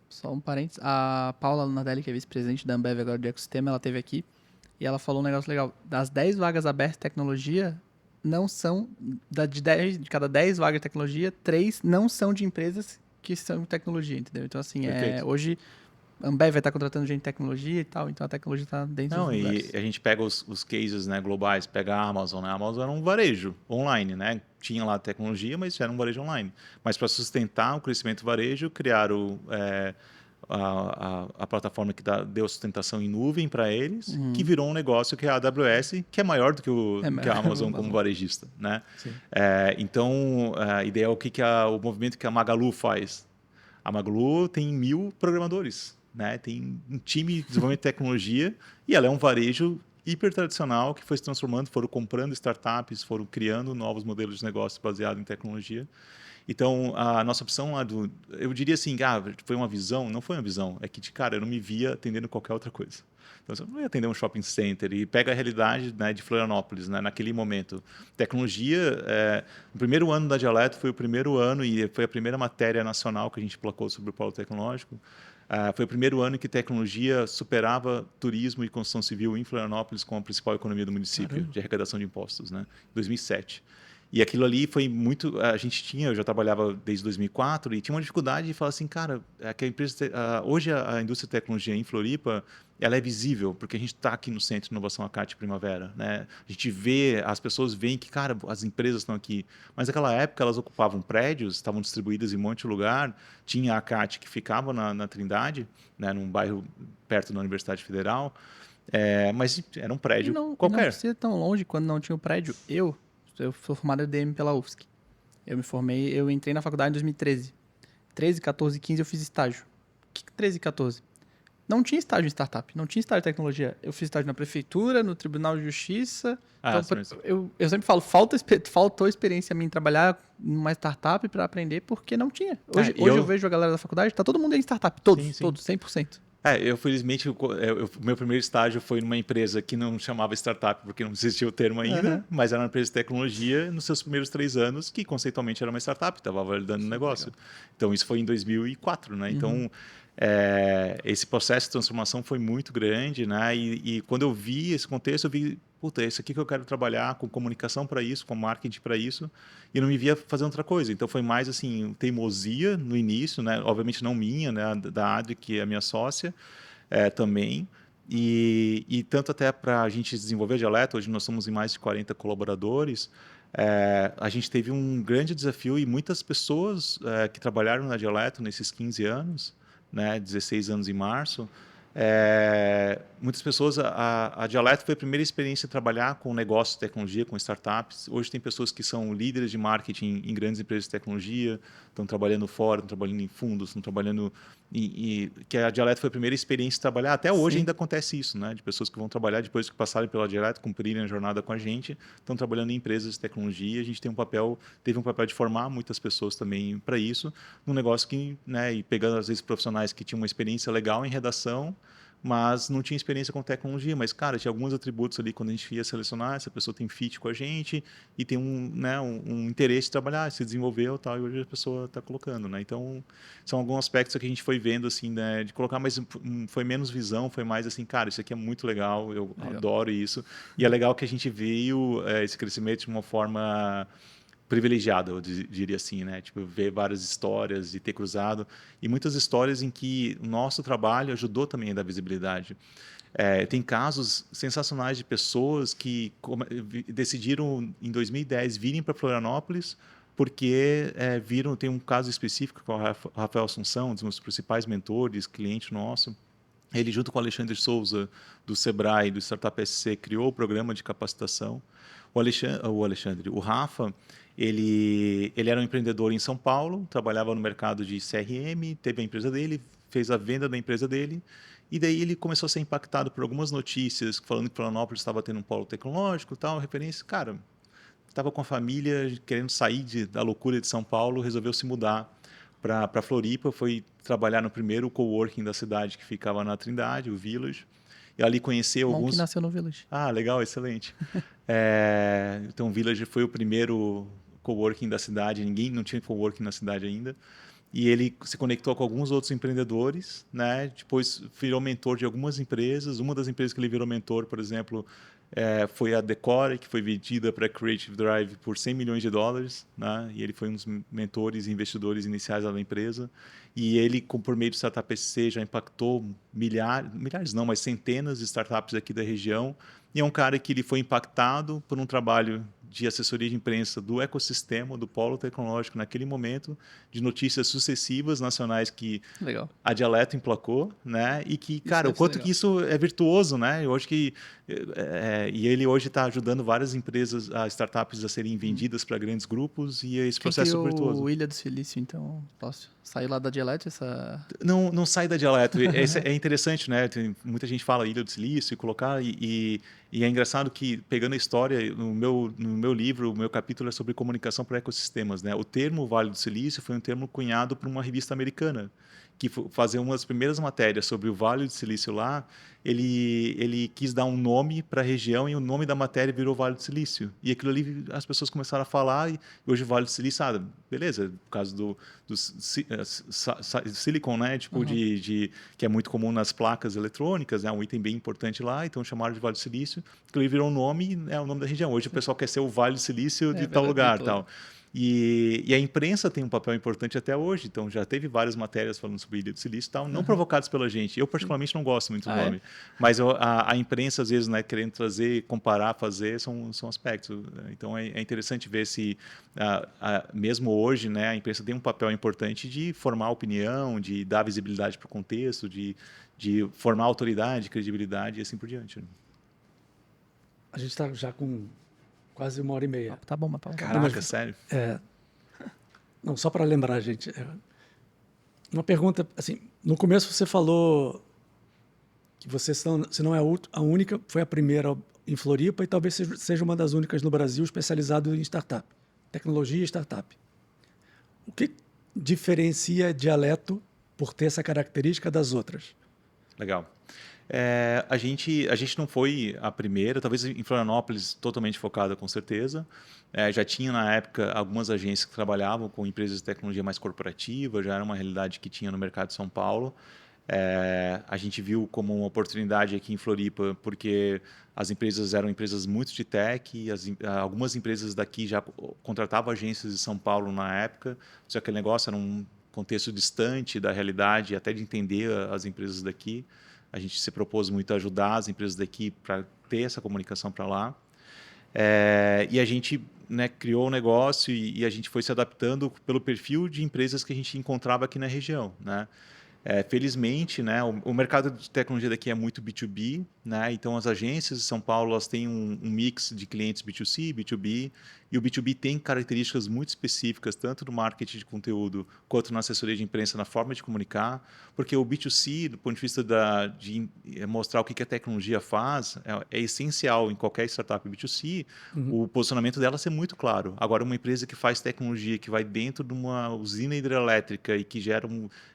Só um parênteses, a Paula Lunadelli, que é vice-presidente da Ambev agora do ecossistema, ela esteve aqui e ela falou um negócio legal. Das 10 vagas abertas de tecnologia, não são, de cada 10 vagas de tecnologia, 3 não são de empresas que são de tecnologia, entendeu? Então, assim, hoje a Ambev vai estar contratando gente de tecnologia e tal, então a tecnologia está dentro dos lugares. E a gente pega os cases, né, globais, pega a Amazon, né? A Amazon era um varejo online, né? Tinha lá tecnologia, mas era um varejo online. Mas para sustentar o crescimento do varejo, criaram a plataforma que deu sustentação em nuvem para eles, que virou um negócio que é a AWS, que é maior do que a Amazon como varejista, né? Então, a ideia é o movimento que a Magalu faz. A Magalu tem 1.000 programadores, né? Tem um time de desenvolvimento de tecnologia e ela é um varejo hiper tradicional que foi se transformando, foram comprando startups, foram criando novos modelos de negócio baseados em tecnologia. Então, a nossa opção lá eu diria assim, foi uma visão? Não foi uma visão. É que, cara, eu não me via atendendo qualquer outra coisa. Então, eu não ia atender um shopping center. E pega a realidade, né, de Florianópolis, né, naquele momento. Tecnologia, o primeiro ano da Dialeto foi o primeiro ano e foi a primeira matéria nacional que a gente placou sobre o polo tecnológico. Foi o primeiro ano que tecnologia superava turismo e construção civil em Florianópolis como a principal economia do município, de arrecadação de impostos, né, 2007. E aquilo ali foi muito... eu já trabalhava desde 2004 e tinha uma dificuldade de falar assim, cara, que a empresa, hoje a indústria de tecnologia em Floripa, ela é visível, porque a gente está aqui no Centro de Inovação ACAT Primavera, né? A gente vê, as pessoas veem que, cara, as empresas estão aqui. Mas naquela época elas ocupavam prédios, estavam distribuídas em um monte de lugar, tinha a ACAT que ficava na Trindade, né, num bairro perto da Universidade Federal, mas era um prédio qualquer. Não precisa tão longe quando não tinha o prédio. Eu sou formado em EDM pela UFSC. Eu entrei na faculdade em 2013. 13, 14, 15 eu fiz estágio. Que 13 e 14? Não tinha estágio em startup, não tinha estágio em tecnologia. Eu fiz estágio na prefeitura, no Tribunal de Justiça. Então, eu sempre falo, faltou experiência a mim trabalhar numa startup para aprender, porque não tinha. Hoje eu vejo a galera da faculdade, tá todo mundo em startup, todos, 100%. Eu felizmente, o meu primeiro estágio foi numa empresa que não chamava startup, porque não existia o termo ainda, mas era uma empresa de tecnologia nos seus primeiros 3 anos, que conceitualmente era uma startup, estava validando o negócio. Legal. Então, isso foi em 2004, né? Então, esse processo de transformação foi muito grande, né? E quando eu vi esse contexto, eu vi, puta, é isso aqui que eu quero trabalhar, com comunicação para isso, com marketing para isso, e não me via fazendo outra coisa. Então, foi mais, assim, teimosia no início, né? Obviamente não minha, né? Da Adri, que é a minha sócia, também. E tanto até para a gente desenvolver a Dialeto, hoje nós somos em mais de 40 colaboradores, a gente teve um grande desafio e muitas pessoas que trabalharam na Dialeto nesses 15 anos, né, 16 anos em março, muitas pessoas, a Dialeto foi a primeira experiência em trabalhar com negócios de tecnologia, com startups. Hoje tem pessoas que são líderes de marketing em grandes empresas de tecnologia, estão trabalhando fora, estão trabalhando em fundos, estão trabalhando que a Dialeto foi a primeira experiência de trabalhar. Até hoje ainda acontece isso, né? De pessoas que vão trabalhar depois que passarem pela Dialeto, cumprirem a jornada com a gente, estão trabalhando em empresas de tecnologia. A gente teve um papel de formar muitas pessoas também para isso, num negócio que, né, e pegando às vezes profissionais que tinham uma experiência legal em redação, mas não tinha experiência com tecnologia. Mas, cara, tinha alguns atributos ali quando a gente ia selecionar, essa pessoa tem fit com a gente e tem um interesse de trabalhar, se desenvolveu e tal, e hoje a pessoa está colocando, né? Então, são alguns aspectos que a gente foi vendo, assim, né, de colocar, mas foi menos visão, foi mais assim, cara, isso aqui é muito legal, eu adoro isso. E é legal que a gente veio esse crescimento de uma forma privilegiado, eu diria assim, né? Tipo, ver várias histórias e ter cruzado. E muitas histórias em que o nosso trabalho ajudou também a dar visibilidade. Tem casos sensacionais de pessoas que decidiram, em 2010, virem para Florianópolis porque viram, tem um caso específico com o Rafael Assunção, um dos meus principais mentores, cliente nosso. Ele, junto com o Alexandre Souza, do Sebrae, do Startup SC, criou o programa de capacitação. O Rafa, ele era um empreendedor em São Paulo, trabalhava no mercado de CRM, teve a empresa dele, fez a venda da empresa dele, e daí ele começou a ser impactado por algumas notícias falando que Florianópolis estava tendo um polo tecnológico e tal, referência. Cara, estava com a família querendo sair da loucura de São Paulo, resolveu se mudar para Floripa, foi trabalhar no primeiro coworking da cidade que ficava na Trindade, o Village, e ali conheceu Monk alguns... nasceu no Village. Ah, legal, excelente. Então, o Village foi o primeiro coworking da cidade, ninguém não tinha coworking na cidade ainda, e ele se conectou com alguns outros empreendedores, né? Depois virou mentor de algumas empresas. Uma das empresas que ele virou mentor, por exemplo, foi a Decore, que foi vendida para a Creative Drive por $100 milhões, né? E ele foi um dos mentores e investidores iniciais da empresa. E ele, por meio do Startup SC, já impactou milhares não, mas centenas de startups aqui da região. E é um cara que ele foi impactado por um trabalho de assessoria de imprensa do ecossistema, do polo tecnológico naquele momento, de notícias sucessivas nacionais que Legal. a Dialeto emplacou, né? E que, Isso cara, o deve ser quanto legal. que isso é virtuoso, né? Eu acho que e ele hoje está ajudando várias empresas, startups a serem vendidas para grandes grupos e esse Quem processo é criou virtuoso. o Ilha do Silício, então, posso sair lá da Dialeto, Não sai da Dialeto. É interessante, né? Muita gente fala Ilha do Silício e colocar e é engraçado que, pegando a história, no meu livro, o meu capítulo é sobre comunicação para ecossistemas, né? O termo Vale do Silício foi um termo cunhado por uma revista americana, que fazia uma das primeiras matérias sobre o Vale do Silício lá. Ele quis dar um nome para a região e o nome da matéria virou Vale do Silício. E aquilo ali as pessoas começaram a falar e hoje o Vale do Silício, beleza, por causa do silicon, né? Tipo, que é muito comum nas placas eletrônicas, né? Um item bem importante lá, então chamaram de Vale do Silício. Aquilo ali virou um nome, é o nome da região. Hoje o pessoal quer ser o Vale do Silício de tal lugar, tal. E a imprensa tem um papel importante até hoje, então já teve várias matérias falando sobre Ilha do Silício e tal, não provocadas pela gente. Eu particularmente não gosto muito do nome, mas a imprensa às vezes, né, querendo trazer, comparar, fazer, são aspectos. Então é interessante ver se mesmo hoje, né, a imprensa tem um papel importante de formar opinião, de dar visibilidade para o contexto, de formar autoridade, credibilidade e assim por diante. Né? A gente está já com quase 1h30. Tá bom, mas Caraca, sério? Não, só para lembrar, gente. Uma pergunta, assim, no começo você falou que você, se não é a única, foi a primeira em Floripa e talvez seja uma das únicas no Brasil especializado em startup, tecnologia e startup. O que diferencia Dialeto por ter essa característica das outras? Legal. A gente não foi a primeira, talvez em Florianópolis totalmente focada, com certeza. Já tinha na época algumas agências que trabalhavam com empresas de tecnologia mais corporativa, já era uma realidade que tinha no mercado de São Paulo. A gente viu como uma oportunidade aqui em Floripa, porque as empresas eram empresas muito de tech, e algumas empresas daqui já contratavam agências de São Paulo na época, só que aquele negócio era um contexto distante da realidade, até de entender as empresas daqui. A gente se propôs muito a ajudar as empresas daqui para ter essa comunicação para lá. E a gente, né, criou o negócio e a gente foi se adaptando pelo perfil de empresas que a gente encontrava aqui na região, né? Felizmente, né, o mercado de tecnologia daqui é muito B2B, né, então as agências de São Paulo elas têm um mix de clientes B2C, B2B, e o B2B tem características muito específicas, tanto no marketing de conteúdo quanto na assessoria de imprensa, na forma de comunicar, porque o B2C, do ponto de vista de mostrar o que a tecnologia faz, é essencial em qualquer startup B2C, o posicionamento dela ser muito claro. Agora, uma empresa que faz tecnologia, que vai dentro de uma usina hidrelétrica e que gera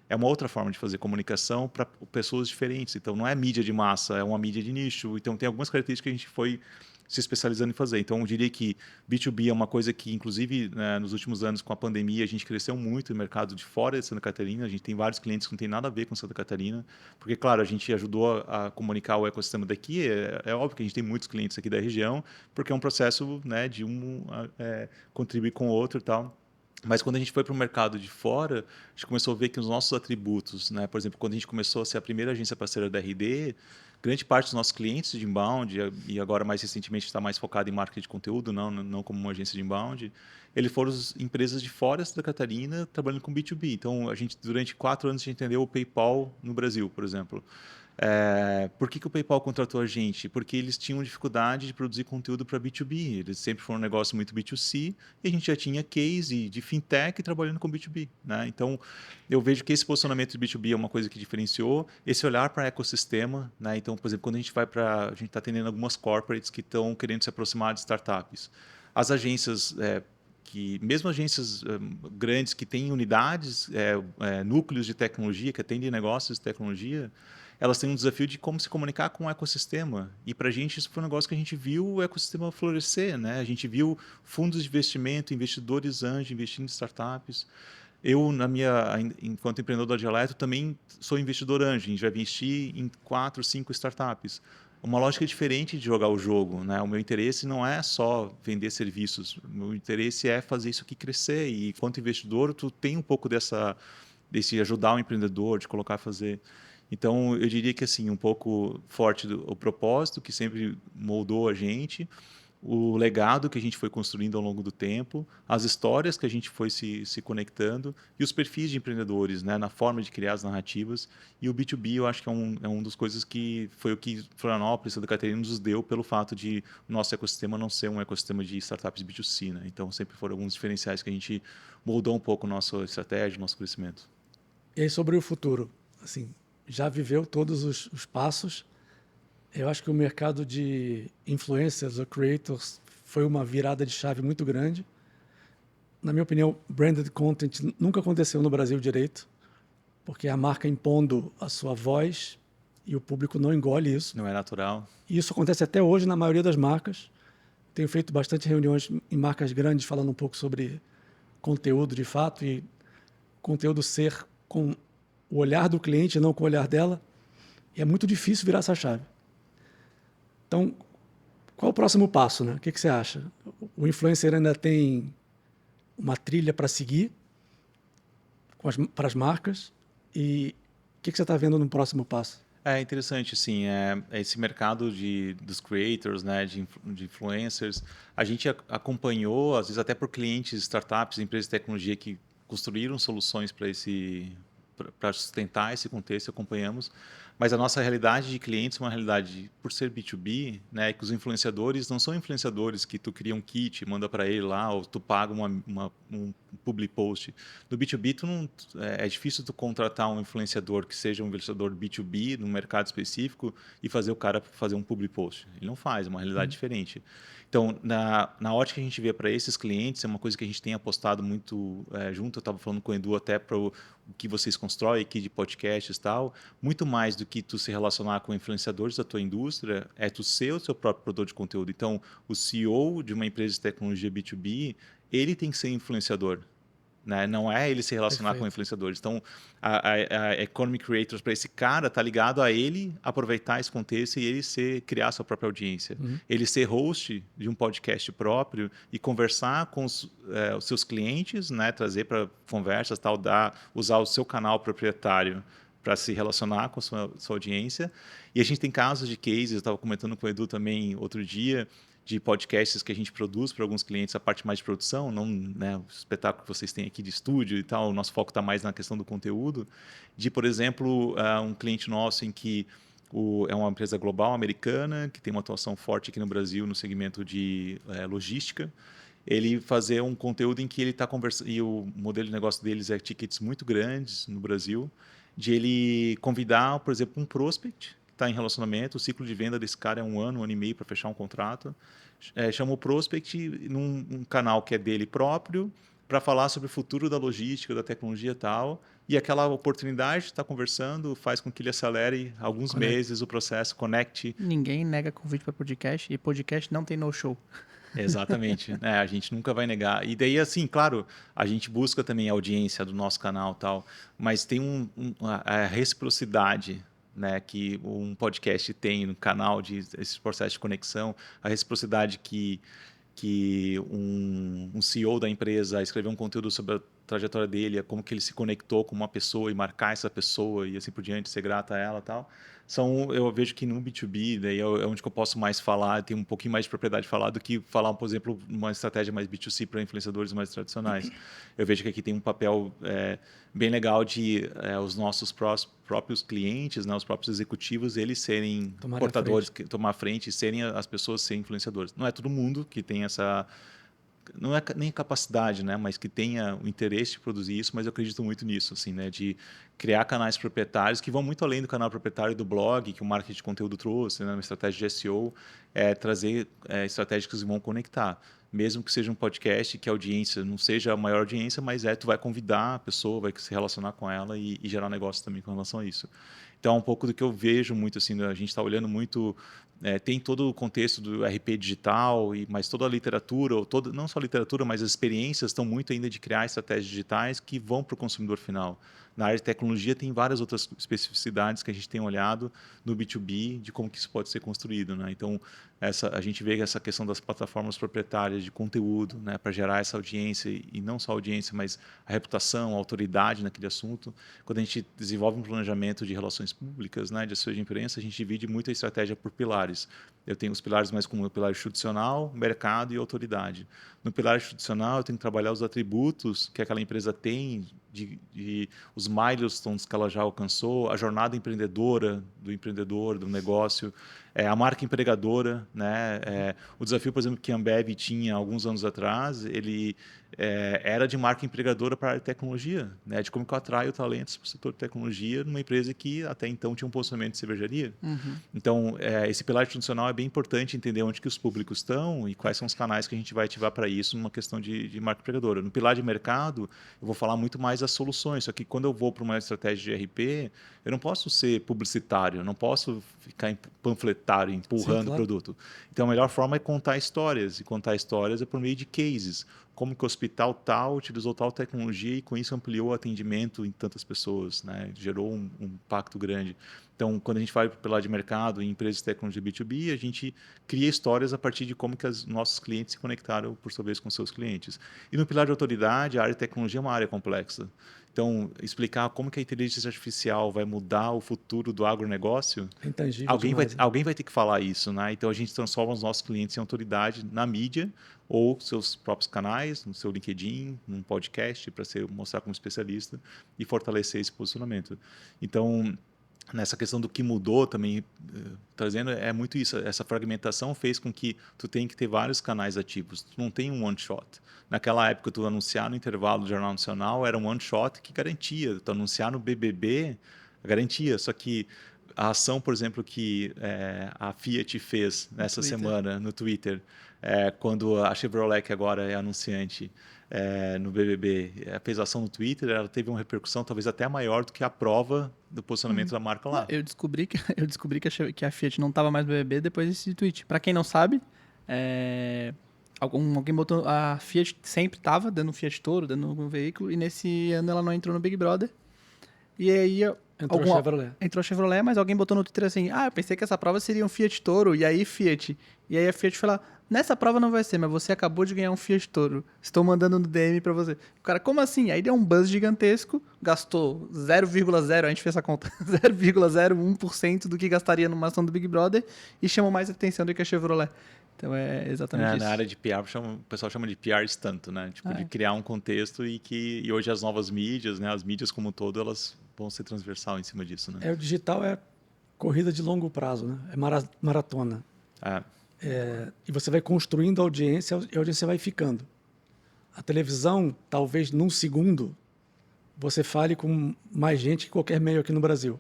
é uma outra forma de fazer comunicação para pessoas diferentes. Então, não é mídia de massa, é uma mídia de nicho. Então, tem algumas características que a gente foi se especializando em fazer. Então, eu diria que B2B é uma coisa que, inclusive, né, nos últimos anos, com a pandemia, a gente cresceu muito no mercado de fora de Santa Catarina. A gente tem vários clientes que não tem nada a ver com Santa Catarina, porque, claro, a gente ajudou a comunicar o ecossistema daqui. É óbvio que a gente tem muitos clientes aqui da região, porque é um processo, né, de contribuir com o outro e tal. Mas quando a gente foi para o mercado de fora, a gente começou a ver que os nossos atributos, né? Por exemplo, quando a gente começou a ser a primeira agência parceira da RD, grande parte dos nossos clientes de inbound, e agora mais recentemente está mais focado em marketing de conteúdo, não como uma agência de inbound, eles foram empresas de fora da Catarina trabalhando com B2B. Então, durante 4 anos, a gente entendeu o PayPal no Brasil, por exemplo. Por que o PayPal contratou a gente? Porque eles tinham dificuldade de produzir conteúdo para B2B. Eles sempre foram um negócio muito B2C e a gente já tinha case de fintech trabalhando com B2B. Né? Então, eu vejo que esse posicionamento de B2B é uma coisa que diferenciou. Esse olhar para ecossistema. Né? Então, por exemplo, quando a gente está atendendo algumas corporates que estão querendo se aproximar de startups. As agências... mesmo agências grandes que têm unidades, núcleos de tecnologia, que atendem negócios de tecnologia, elas têm um desafio de como se comunicar com o ecossistema. E para a gente isso foi um negócio que a gente viu o ecossistema florescer. Né? A gente viu fundos de investimento, investidores anjos investindo em startups. Eu, enquanto empreendedor da Dialeto, também sou investidor anjo. Já investi em 4, 5 startups. Uma lógica diferente de jogar o jogo. Né? O meu interesse não é só vender serviços. O meu interesse é fazer isso aqui crescer. E, enquanto investidor, tu tem um pouco desse ajudar o empreendedor, de colocar a fazer. Então, eu diria que assim, um pouco forte o propósito, que sempre moldou a gente, o legado que a gente foi construindo ao longo do tempo, as histórias que a gente foi se conectando e os perfis de empreendedores, né, na forma de criar as narrativas. E o B2B, eu acho que é um das coisas que foi o que Florianópolis e Santa Catarina nos deu pelo fato de o nosso ecossistema não ser um ecossistema de startups B2C. Né? Então, sempre foram alguns diferenciais que a gente moldou um pouco a nossa estratégia, nosso crescimento. E aí, sobre o futuro, assim, já viveu todos os passos. Eu acho que o mercado de influencers ou creators foi uma virada de chave muito grande. Na minha opinião, branded content nunca aconteceu no Brasil direito, porque a marca impondo a sua voz e o público não engole isso. Não é natural. E isso acontece até hoje na maioria das marcas. Tenho feito bastante reuniões em marcas grandes falando um pouco sobre conteúdo de fato e conteúdo ser com o olhar do cliente, não com o olhar dela. E é muito difícil virar essa chave. Então, qual o próximo passo? Né? O que você acha? O influencer ainda tem uma trilha para seguir para as marcas? E o que você está vendo no próximo passo? É interessante, sim. Esse mercado dos creators, né, de influencers, a gente acompanhou, às vezes até por clientes, startups, empresas de tecnologia que construíram soluções para sustentar esse contexto, acompanhamos. Mas a nossa realidade de clientes é uma realidade, por ser B2B, né, que os influenciadores não são influenciadores que tu cria um kit, manda para ele lá, ou tu paga um public post. No B2B, é difícil tu contratar um influenciador que seja um influenciador B2B, num mercado específico, e fazer o cara fazer um public post. Ele não faz, é uma realidade diferente. Então, na ótica que a gente vê para esses clientes, é uma coisa que a gente tem apostado muito junto. Eu estava falando com o Edu até para o que vocês constroem aqui de podcasts e tal. Muito mais do que tu se relacionar com influenciadores da tua indústria, é tu ser o seu próprio produtor de conteúdo. Então, o CEO de uma empresa de tecnologia B2B, ele tem que ser influenciador. Né? Não é ele se relacionar com influenciadores. Então, a Economy Creators, para esse cara, tá ligado a ele aproveitar esse contexto e ele criar sua própria audiência. Ele ser host de um podcast próprio e conversar com os seus clientes, né? Trazer para conversas, tal, usar o seu canal proprietário para se relacionar com sua audiência. E a gente tem casos de cases, eu estava comentando com o Edu também outro dia, de podcasts que a gente produz para alguns clientes, a parte mais de produção, não, né, o espetáculo que vocês têm aqui de estúdio e tal, o nosso foco está mais na questão do conteúdo, de, por exemplo, um cliente nosso em que é uma empresa global americana, que tem uma atuação forte aqui no Brasil no segmento de logística, ele fazer um conteúdo em que ele está conversando, e o modelo de negócio deles é tickets muito grandes no Brasil, de ele convidar, por exemplo, um prospect, está em relacionamento, o ciclo de venda desse cara é um ano e meio para fechar um contrato, chama o prospect num canal que é dele próprio para falar sobre o futuro da logística, da tecnologia e tal, e aquela oportunidade de estar conversando faz com que ele acelere alguns meses o processo, conecte. Ninguém nega convite para podcast e podcast não tem no-show. Exatamente, a gente nunca vai negar. E daí, assim, claro, a gente busca também a audiência do nosso canal e tal, mas tem a reciprocidade, né, que um podcast tem no canal, esse processo de conexão, a reciprocidade que um CEO da empresa escrever um conteúdo sobre a trajetória dele, como que ele se conectou com uma pessoa e marcar essa pessoa e assim por diante, ser grata a ela e tal. Eu vejo que no B2B, daí é onde que eu posso mais falar, tem um pouquinho mais de propriedade de falar do que falar, por exemplo, uma estratégia mais B2C para influenciadores mais tradicionais. Eu vejo que aqui tem um papel bem legal de os nossos próprios clientes, né, os próprios executivos, eles serem portadores, tomar a frente e serem as pessoas serem influenciadores. Não é todo mundo que tem essa... Não é nem capacidade, né, mas que tenha o interesse de produzir isso, mas eu acredito muito nisso, assim, né, de criar canais proprietários que vão muito além do canal proprietário do blog, que o marketing de conteúdo trouxe, né, uma estratégia de SEO, trazer estratégias que vão conectar. Mesmo que seja um podcast, que a audiência não seja a maior audiência, mas tu vai convidar a pessoa, vai se relacionar com ela e gerar negócio também com relação a isso. Então, é um pouco do que eu vejo muito, assim, a gente está olhando muito... tem todo o contexto do RP digital, mas toda a literatura, não só a literatura, mas as experiências estão muito ainda de criar estratégias digitais que vão para o consumidor final. Na área de tecnologia tem várias outras especificidades que a gente tem olhado no B2B de como que isso pode ser construído, né? Então, a gente vê essa questão das plataformas proprietárias de conteúdo, né, para gerar essa audiência, e não só a audiência, mas a reputação, a autoridade naquele assunto. Quando a gente desenvolve um planejamento de relações públicas, né, de assessoria de imprensa, a gente divide muito a estratégia por pilares. Eu tenho os pilares mais como o pilar institucional, mercado e autoridade. No pilar institucional, eu tenho que trabalhar os atributos que aquela empresa tem, os milestones que ela já alcançou, a jornada empreendedora do empreendedor, do negócio, a marca empregadora, né? O desafio, por exemplo, que a Ambev tinha alguns anos atrás, ele era de marca empregadora para a área de tecnologia, né? De como que eu atraio talentos para o setor de tecnologia numa empresa que até então tinha um posicionamento de cervejaria. Então, esse pilar institucional é bem importante entender onde que os públicos estão e quais são os canais que a gente vai ativar para isso numa questão de marca empregadora. No pilar de mercado, eu vou falar muito mais das soluções, só que quando eu vou para uma estratégia de RP, eu não posso ser publicitário, eu não posso ficar panfletário, empurrando o produto. Então, a melhor forma é contar histórias, e contar histórias é por meio de cases. Como que o hospital tal utilizou tal tecnologia e com isso ampliou o atendimento em tantas pessoas, né? Gerou um impacto grande. Então, quando a gente vai para o pilar de mercado em empresas de tecnologia B2B, a gente cria histórias a partir de como que os nossos clientes se conectaram, por sua vez, com seus clientes. E no pilar de autoridade, a área de tecnologia é uma área complexa. Então, explicar como que a inteligência artificial vai mudar o futuro do agronegócio, alguém vai ter que falar isso, né? Então, a gente transforma os nossos clientes em autoridade na mídia ou seus próprios canais, no seu LinkedIn, num podcast, para mostrar como especialista e fortalecer esse posicionamento. Então, nessa questão do que mudou também, trazendo, é muito isso. Essa fragmentação fez com que tu tenha que ter vários canais ativos. Tu não tem um one shot. Naquela época, tu anunciar no intervalo do Jornal Nacional era um one shot que garantia. Tu anunciar no BBB, garantia. Só que a ação, por exemplo, que a Fiat fez nessa semana no Twitter, quando a Chevrolet, que agora é anunciante no BBB, fez ação no Twitter, ela teve uma repercussão talvez até maior do que a prova do posicionamento da marca lá. Eu descobri que a Fiat não estava mais no BBB depois desse tweet. Para quem não sabe, alguém botou... A Fiat sempre estava dando um Fiat Toro, dando algum veículo, e nesse ano ela não entrou no Big Brother. E aí... Entrou a Chevrolet, mas alguém botou no Twitter assim, eu pensei que essa prova seria um Fiat Toro, e aí Fiat. E aí a Fiat falou, nessa prova não vai ser, mas você acabou de ganhar um Fiat Toro. Estou mandando no DM pra você. O cara, como assim? Aí deu um buzz gigantesco, gastou 0,0, a gente fez essa conta, 0,01% do que gastaria numa ação do Big Brother e chamou mais atenção do que a Chevrolet. Então é exatamente isso. Na área de PR, o pessoal chama de PR stunt, né? Tipo, de criar um contexto e hoje as novas mídias, né? As mídias como um todo, elas vão ser transversal em cima disso, né? O digital é corrida de longo prazo, né? É maratona. E você vai construindo a audiência e a audiência vai ficando. A televisão, talvez num segundo, você fale com mais gente que qualquer meio aqui no Brasil.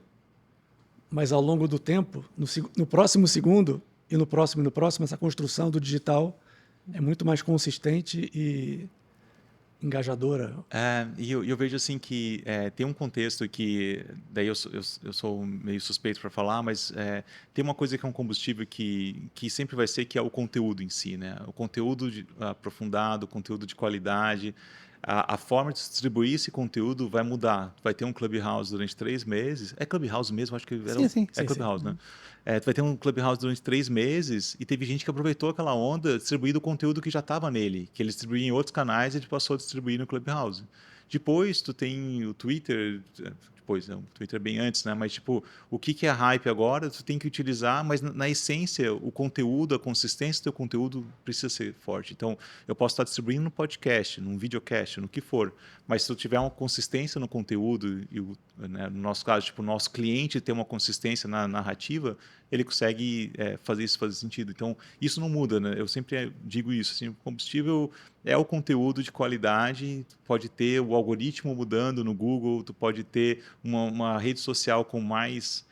Mas ao longo do tempo, no próximo segundo e no próximo, essa construção do digital é muito mais consistente e engajadora. E eu vejo assim que tem um contexto que, daí eu sou meio suspeito para falar, mas tem uma coisa que é um combustível que sempre vai ser, que é o conteúdo em si, né? O conteúdo aprofundado, o conteúdo de qualidade. A forma de distribuir esse conteúdo vai mudar. Vai ter um Clubhouse durante 3 meses. É Clubhouse mesmo? Acho que era Clubhouse, né? Vai ter um Clubhouse durante 3 meses e teve gente que aproveitou aquela onda distribuindo o conteúdo que já estava nele, que ele distribuía em outros canais e ele passou a distribuir no Clubhouse. Depois, tu tem o Twitter... o Twitter bem antes, né? Mas, tipo, o que é hype agora, tu tem que utilizar, mas na essência, o conteúdo, a consistência do teu conteúdo precisa ser forte. Então, eu posso estar distribuindo no podcast, num videocast, no que for, mas se tu tiver uma consistência no conteúdo, e no nosso caso, tipo, o nosso cliente ter uma consistência na narrativa, ele consegue fazer isso fazer sentido. Então, isso não muda, né? Eu sempre digo isso, assim, o combustível é o conteúdo de qualidade, tu pode ter o algoritmo mudando no Google, tu pode ter uma rede social com mais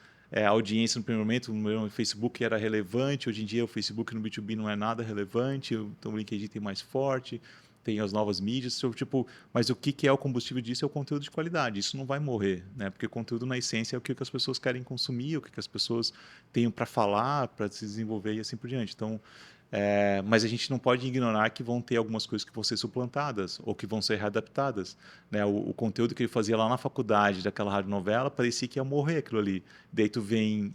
audiência no primeiro momento. No Facebook era relevante, hoje em dia o Facebook no B2B não é nada relevante, então o LinkedIn tem mais forte, tem as novas mídias, tipo, mas o que é o combustível disso é o conteúdo de qualidade, isso não vai morrer, né? Porque o conteúdo na essência é o que as pessoas querem consumir, o que as pessoas têm para falar, para se desenvolver e assim por diante. Então, mas a gente não pode ignorar que vão ter algumas coisas que vão ser suplantadas ou que vão ser readaptadas, né? O conteúdo que ele fazia lá na faculdade daquela radionovela parecia que ia morrer aquilo ali. Daí tu vem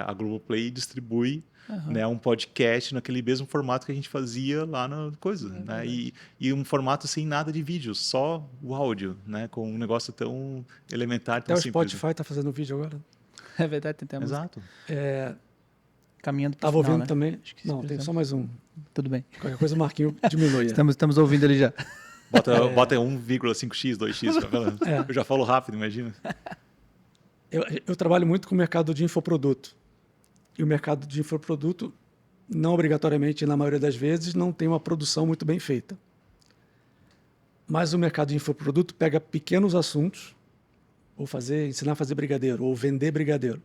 a Globoplay e distribui né, um podcast naquele mesmo formato que a gente fazia lá na coisa, né? E um formato sem nada de vídeo, só o áudio, né? Com um negócio tão elementar, tão simples. Até o Spotify está fazendo vídeo agora. É verdade, tem Exato. Caminhando para o final, ouvindo, né? Também. Não, tem só mais um. Tudo bem. Qualquer coisa o Marquinho diminui. Estamos ouvindo ele já. Bota 1,5x, 2x. Eu já falo rápido, imagina. Eu trabalho muito com o mercado de infoproduto. E o mercado de infoproduto, não obrigatoriamente, na maioria das vezes, não tem uma produção muito bem feita. Mas o mercado de infoproduto pega pequenos assuntos, ensinar a fazer brigadeiro, ou vender brigadeiro.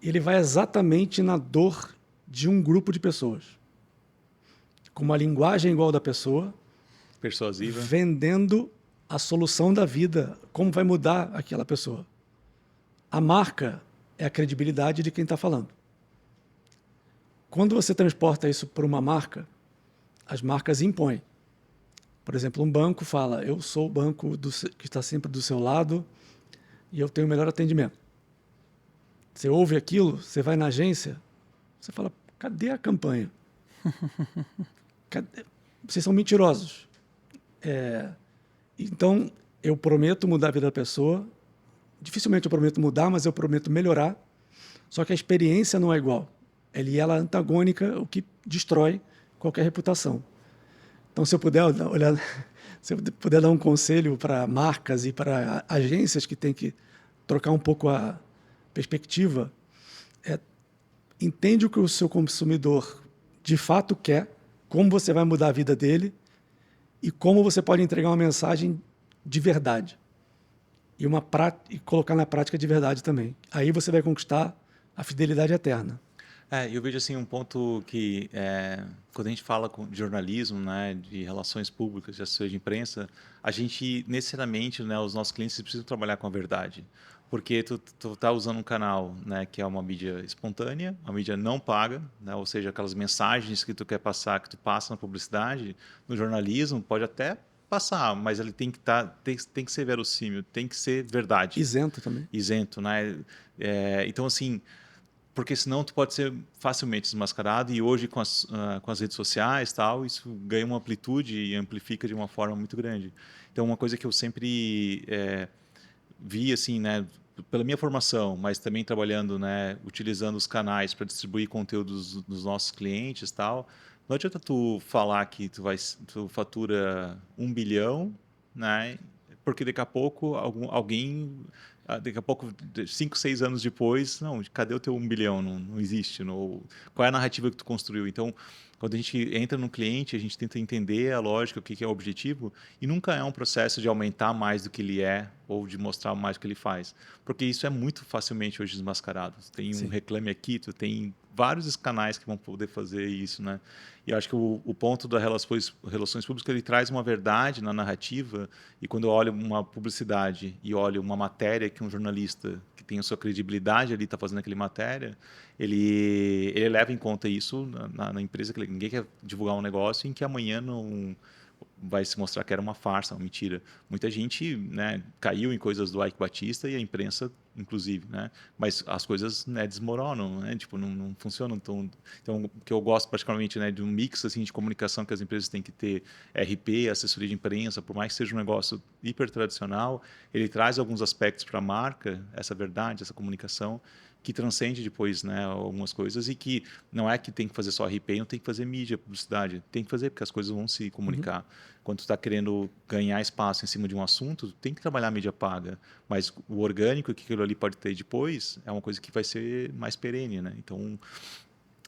Ele vai exatamente na dor de um grupo de pessoas. Com uma linguagem igual da pessoa, persuasiva, vendendo a solução da vida, como vai mudar aquela pessoa. A marca é a credibilidade de quem está falando. Quando você transporta isso para uma marca, as marcas impõem. Por exemplo, um banco fala, eu sou o banco que está sempre do seu lado e eu tenho o melhor atendimento. Você ouve aquilo, você vai na agência, você fala, cadê a campanha? Vocês são mentirosos. Então, eu prometo mudar a vida da pessoa. Dificilmente eu prometo mudar, mas eu prometo melhorar. Só que a experiência não é igual. Ela é antagônica, o que destrói qualquer reputação. Então, se eu puder dar um conselho para marcas e para agências que têm que trocar um pouco a perspectiva, entende o que o seu consumidor de fato quer, como você vai mudar a vida dele e como você pode entregar uma mensagem de verdade. e colocar na prática de verdade também. Aí você vai conquistar a fidelidade eterna. Eu vejo assim um ponto que quando a gente fala de jornalismo, né, de relações públicas, de assessoria de imprensa, a gente necessariamente, né, os nossos clientes precisam trabalhar com a verdade, porque tu tá usando um canal, né, que é uma mídia espontânea, uma mídia não paga, né, ou seja, aquelas mensagens que tu quer passar, que tu passa na publicidade, no jornalismo pode até passar, mas ele tem que tem que ser verossímil, tem que ser verdade. Isento também. Isento, né? Então assim, porque senão tu pode ser facilmente desmascarado e hoje com as redes sociais tal, isso ganha uma amplitude e amplifica de uma forma muito grande. Então uma coisa que eu sempre vi assim, né, pela minha formação, mas também trabalhando, né, utilizando os canais para distribuir conteúdos dos nossos clientes tal, não adianta tu falar que tu fatura 1 bilhão, né, porque daqui a pouco daqui a pouco, 5, 6 anos depois, não, cadê o teu 1 bilhão? Não existe. Qual é a narrativa que tu construiu? Então, quando a gente entra no cliente, a gente tenta entender a lógica, o que é o objetivo, e nunca é um processo de aumentar mais do que ele é ou de mostrar mais do que ele faz. Porque isso é muito facilmente hoje desmascarado. Tem um Reclame Aqui, tu tem vários canais que vão poder fazer isso, né? E eu acho que o ponto das relações públicas, ele traz uma verdade na narrativa, e quando eu olho uma publicidade e olho uma matéria que um jornalista que tem a sua credibilidade ali está fazendo aquela matéria, ele leva em conta isso na empresa, que ninguém quer divulgar um negócio em que amanhã não vai se mostrar que era uma farsa, uma mentira. Muita gente, né, caiu em coisas do Ike Batista e a imprensa, inclusive, né? Mas as coisas, né, desmoronam, né? Tipo, não funcionam. Então, o que eu gosto particularmente, né, de um mix assim de comunicação que as empresas têm que ter, RP, assessoria de imprensa, por mais que seja um negócio hiper tradicional, ele traz alguns aspectos para a marca, essa verdade, essa comunicação, que transcende depois, né, algumas coisas, e que não é que tem que fazer só RP, não tem que fazer mídia, publicidade, tem que fazer porque as coisas vão se comunicar. Quando tu está querendo ganhar espaço em cima de um assunto, tem que trabalhar a mídia paga, mas o orgânico que aquilo ali pode ter depois é uma coisa que vai ser mais perene, né? Então,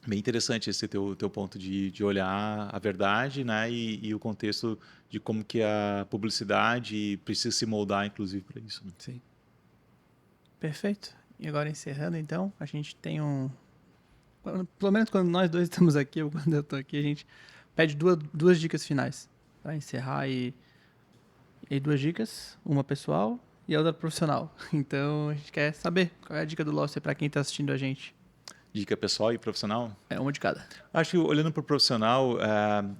bem interessante esse teu ponto de olhar a verdade, né, e o contexto de como que a publicidade precisa se moldar, inclusive, para isso. Né? Sim. Perfeito. E agora encerrando, então, a gente tem pelo menos quando nós dois estamos aqui, ou quando eu estou aqui, a gente pede duas dicas finais para encerrar e 2 dicas, uma pessoal e a outra profissional. Então, a gente quer saber qual é a dica do Losser para quem está assistindo a gente. Dica pessoal e profissional? Uma de cada. Acho que olhando para o profissional,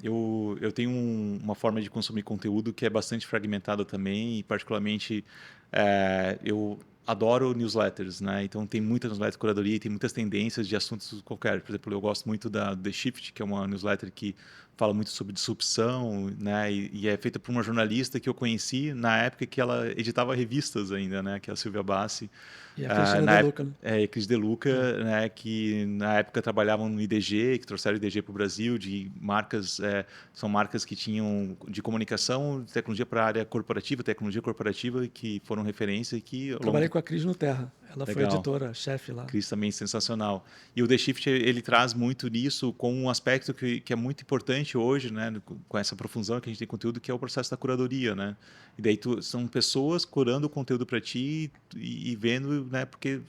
eu tenho uma forma de consumir conteúdo que é bastante fragmentada também, e particularmente eu adoro newsletters, né? Então tem muita newsletter de curadoria, tem muitas tendências de assuntos qualquer. Por exemplo, eu gosto muito da The Shift, que é uma newsletter que fala muito sobre disrupção, né? E é feita por uma jornalista que eu conheci na época que ela editava revistas ainda, né? Que é a Silvia Bassi. E a Cristina De Luca, né? Cris De Luca, né? Que na época trabalhavam no IDG, que trouxeram o IDG para o Brasil, de marcas, são marcas que tinham de comunicação, de tecnologia para a área corporativa, tecnologia corporativa, que foram referência e que... Trabalhei com a Cris no Terra. Ela foi editora, chefe lá. Cris também sensacional. E o The Shift, ele traz muito nisso com um aspecto que é muito importante hoje, né, com essa profusão que a gente tem conteúdo, que é o processo da curadoria, né? E daí são pessoas curando o conteúdo para ti e vendo, né, porque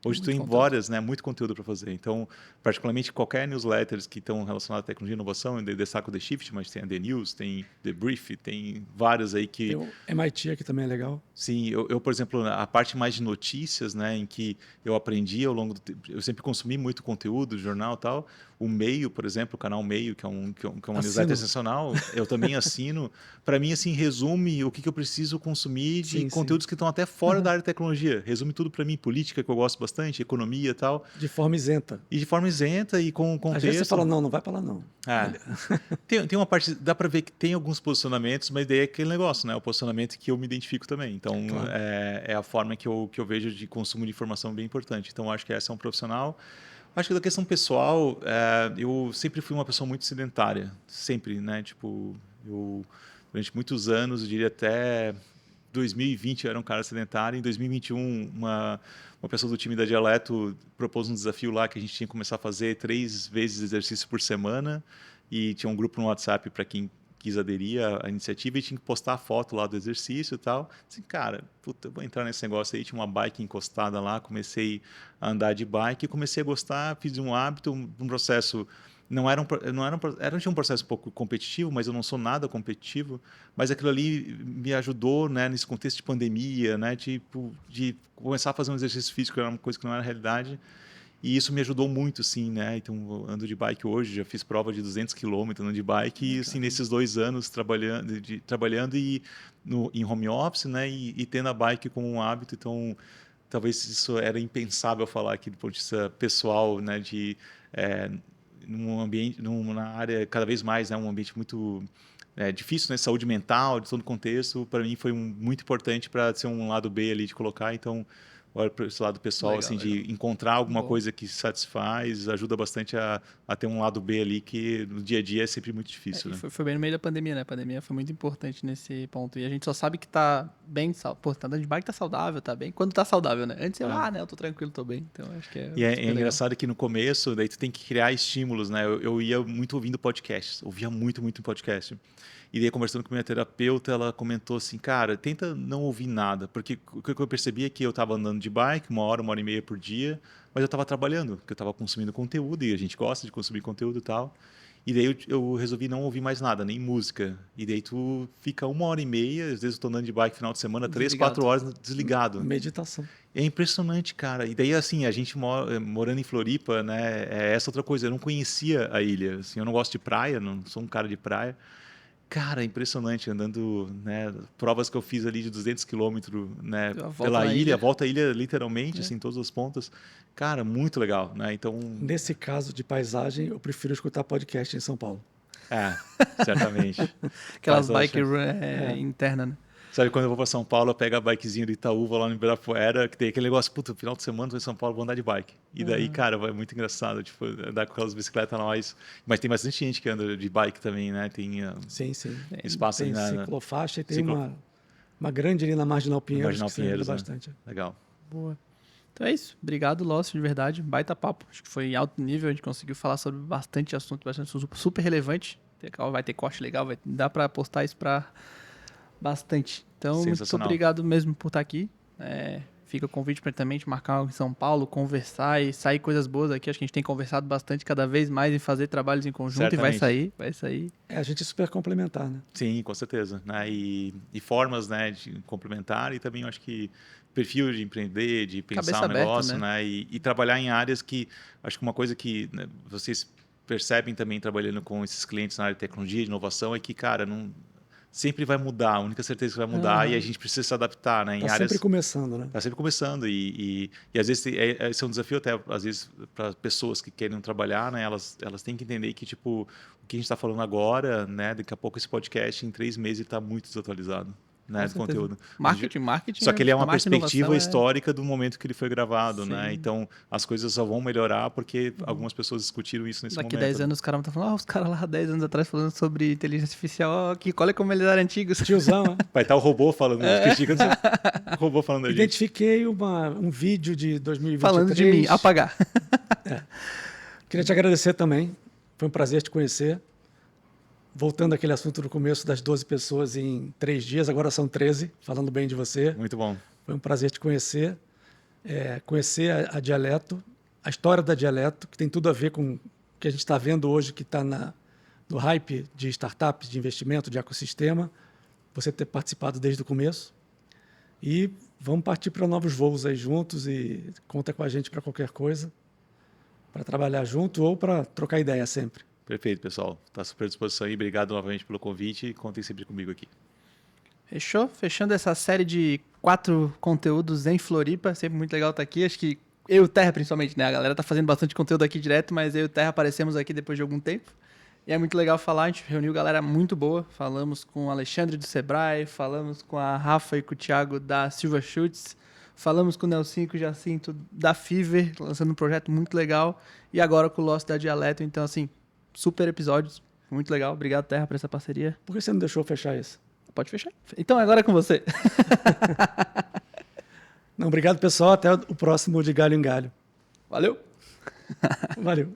hoje tu tem várias, né, muito conteúdo para fazer. Então, particularmente qualquer newsletters que estão relacionados à tecnologia e inovação, eu destaco o The Shift, mas tem a The News, tem The Brief, tem várias aí que... Tem o MIT aqui também é legal. Sim, eu, por exemplo, a parte mais de notícias, né, em que eu aprendi ao longo do tempo, eu sempre consumi muito conteúdo, jornal e tal. O Meio, por exemplo, o canal Meio, que é uma newsletter sensacional, eu também assino. Para mim, assim, resume o que eu preciso consumir de conteúdos que estão até fora da área de tecnologia. Resume tudo para mim, política, que eu gosto bastante, economia e tal. De forma isenta. E de forma isenta e com contexto. Às vezes você fala, não vai para lá não. Tem uma parte, dá para ver que tem alguns posicionamentos, mas daí é aquele negócio, né? O posicionamento que eu me identifico também. Então, claro. É a forma que eu vejo de consumo de informação bem importante. Então, acho que essa é um profissional. Acho que da questão pessoal, eu sempre fui uma pessoa muito sedentária. Sempre, né? Tipo, durante muitos anos, eu diria até 2020, eu era um cara sedentário. Em 2021, uma pessoa do time da Dialeto propôs um desafio lá que a gente tinha que começar a fazer 3 vezes exercício por semana. E tinha um grupo no WhatsApp para quem quis aderir à iniciativa e tinha que postar a foto lá do exercício e tal. Assim, cara, puta, eu vou entrar nesse negócio aí. Tinha uma bike encostada lá, comecei a andar de bike e comecei a gostar, fiz um hábito, um processo. Tinha um processo um pouco competitivo, mas eu não sou nada competitivo. Mas aquilo ali me ajudou, né, nesse contexto de pandemia, né, tipo, de começar a fazer um exercício físico, que era uma coisa que não era realidade. E isso me ajudou muito, sim, né? Então, eu ando de bike hoje, já fiz prova de 200 quilômetros andando de bike. E, assim, nesses 2 anos trabalhando em home office, né? E tendo a bike como um hábito. Então, talvez isso era impensável falar aqui do ponto de vista pessoal, né? Num ambiente, numa área cada vez mais, né? Um ambiente muito difícil, né? Saúde mental, de todo o contexto. Para mim, foi muito importante para ser um lado B ali de colocar. Então, olha para esse lado pessoal, Legal, assim, legal. de encontrar alguma Bom. coisa que satisfaz, ajuda bastante a ter um lado B ali que no dia a dia é sempre muito difícil, E né? foi bem no meio da pandemia, né? A pandemia foi muito importante nesse ponto. E a gente só sabe que tá bem... Pô, tá andando de bike, tá saudável, tá bem. Quando tá saudável, né? Antes né? Eu tô tranquilo, tô bem. Então, acho que é E é super legal. engraçado que no começo, daí tu tem que criar estímulos, né? Eu ia muito ouvindo podcasts, ouvia muito podcast. E daí, conversando com minha terapeuta, ela comentou assim, cara, tenta não ouvir nada. Porque o que eu percebi é que eu estava andando de bike 1 hora e meia por dia, mas eu estava trabalhando, porque eu estava consumindo conteúdo, e a gente gosta de consumir conteúdo e tal. E daí eu resolvi não ouvir mais nada, nem música. E daí tu fica 1 hora e meia, às vezes eu tô andando de bike final de semana, 3, Desligado. 4 horas desligado. Meditação. É impressionante, cara. E daí, assim, a gente morando em Floripa, né? É essa outra coisa. Eu não conhecia a ilha. Assim, eu não gosto de praia, não sou um cara de praia. Cara, é impressionante andando, né? Provas que eu fiz ali de 200 quilômetros, né? A volta Pela na ilha, ilha. a volta à ilha literalmente, assim, todas as pontas. Cara, muito legal, né? Então, Nesse caso de paisagem, eu prefiro escutar podcast em São Paulo. certamente. Aquelas Mas, bike internas, né? sabe, quando eu vou para São Paulo, eu pego a bikezinha do Itaú, vou lá no Ibirapuera, que tem aquele negócio, puta, final de semana, tô em São Paulo, vou andar de bike. E daí, cara, é muito engraçado, tipo, andar com aquelas bicicletas lá mais... Mas tem bastante gente que anda de bike também, né? Tem Sim. espaço Tem ali na ciclofaixa e tem uma grande ali na Marginal Pinheiros, Marginal que você anda Pinheiros, né? bastante. Legal. Boa. Então é isso. Obrigado, Lócio, de verdade. Baita papo. Acho que foi em alto nível. A gente conseguiu falar sobre bastante assunto, bastante super relevante. Vai ter corte legal, dá pra postar isso pra bastante. Então, muito obrigado mesmo por estar aqui. Fica o convite para também marcar algo em São Paulo, conversar e sair coisas boas aqui. Acho que a gente tem conversado bastante cada vez mais em fazer trabalhos em conjunto. Certamente. E vai sair. A gente é super complementar, né? Sim, com certeza. Né? E formas, né, de complementar e também eu acho que perfil de empreender, de pensar no negócio, né? E trabalhar em áreas que... Acho que uma coisa que, né, vocês percebem também trabalhando com esses clientes na área de tecnologia, de inovação, é que, cara, não... sempre vai mudar, a única certeza que vai mudar e a gente precisa se adaptar, né? Tá sempre começando, né? Tá sempre começando e às vezes esse é um desafio até, às vezes, para pessoas que querem trabalhar, né? Elas têm que entender que, tipo, o que a gente está falando agora, né? Daqui a pouco esse podcast, em 3 meses, está muito desatualizado. Né, do conteúdo. Marketing. Só que ele é uma perspectiva histórica do momento que ele foi gravado, né? Então, as coisas só vão melhorar porque algumas pessoas discutiram isso nesse momento. Daqui 10 anos os caras vão estar falando, os caras lá 10 anos atrás falando sobre inteligência artificial, olha como eles eram antigos. Tiozão, né? Vai estar o robô falando, o robô falando da gente. Identifiquei um vídeo de 2023. Falando de mim, apagar. Queria te agradecer também, foi um prazer te conhecer. Voltando àquele assunto do começo das 12 pessoas em 3 dias, agora são 13, falando bem de você. Muito bom. Foi um prazer te conhecer. Conhecer a Dialeto, a história da Dialeto, que tem tudo a ver com o que a gente está vendo hoje, que está no hype de startups, de investimento, de ecossistema. Você ter participado desde o começo. E vamos partir para novos voos aí juntos e conta com a gente para qualquer coisa, para trabalhar junto ou para trocar ideia sempre. Perfeito, pessoal. Está super à disposição aí. Obrigado novamente pelo convite e contem sempre comigo aqui. Fechou? Fechando essa série de 4 conteúdos em Floripa. Sempre muito legal estar aqui. Acho que eu e o Terra, principalmente, né? A galera tá fazendo bastante conteúdo aqui direto, mas eu e o Terra aparecemos aqui depois de algum tempo. E é muito legal falar. A gente reuniu galera muito boa. Falamos com o Alexandre do Sebrae, falamos com a Rafa e com o Thiago da Silva Schutz, falamos com o Nelson e com o Jacinto da Fiverr, lançando um projeto muito legal. E agora com o Lost da Dialeto. Então, assim, super episódios, muito legal. Obrigado, Terra, por essa parceria. Por que você não deixou eu fechar isso? Pode fechar. Então, agora é com você. Não, obrigado, pessoal. Até o próximo de Galho em Galho. Valeu. Valeu.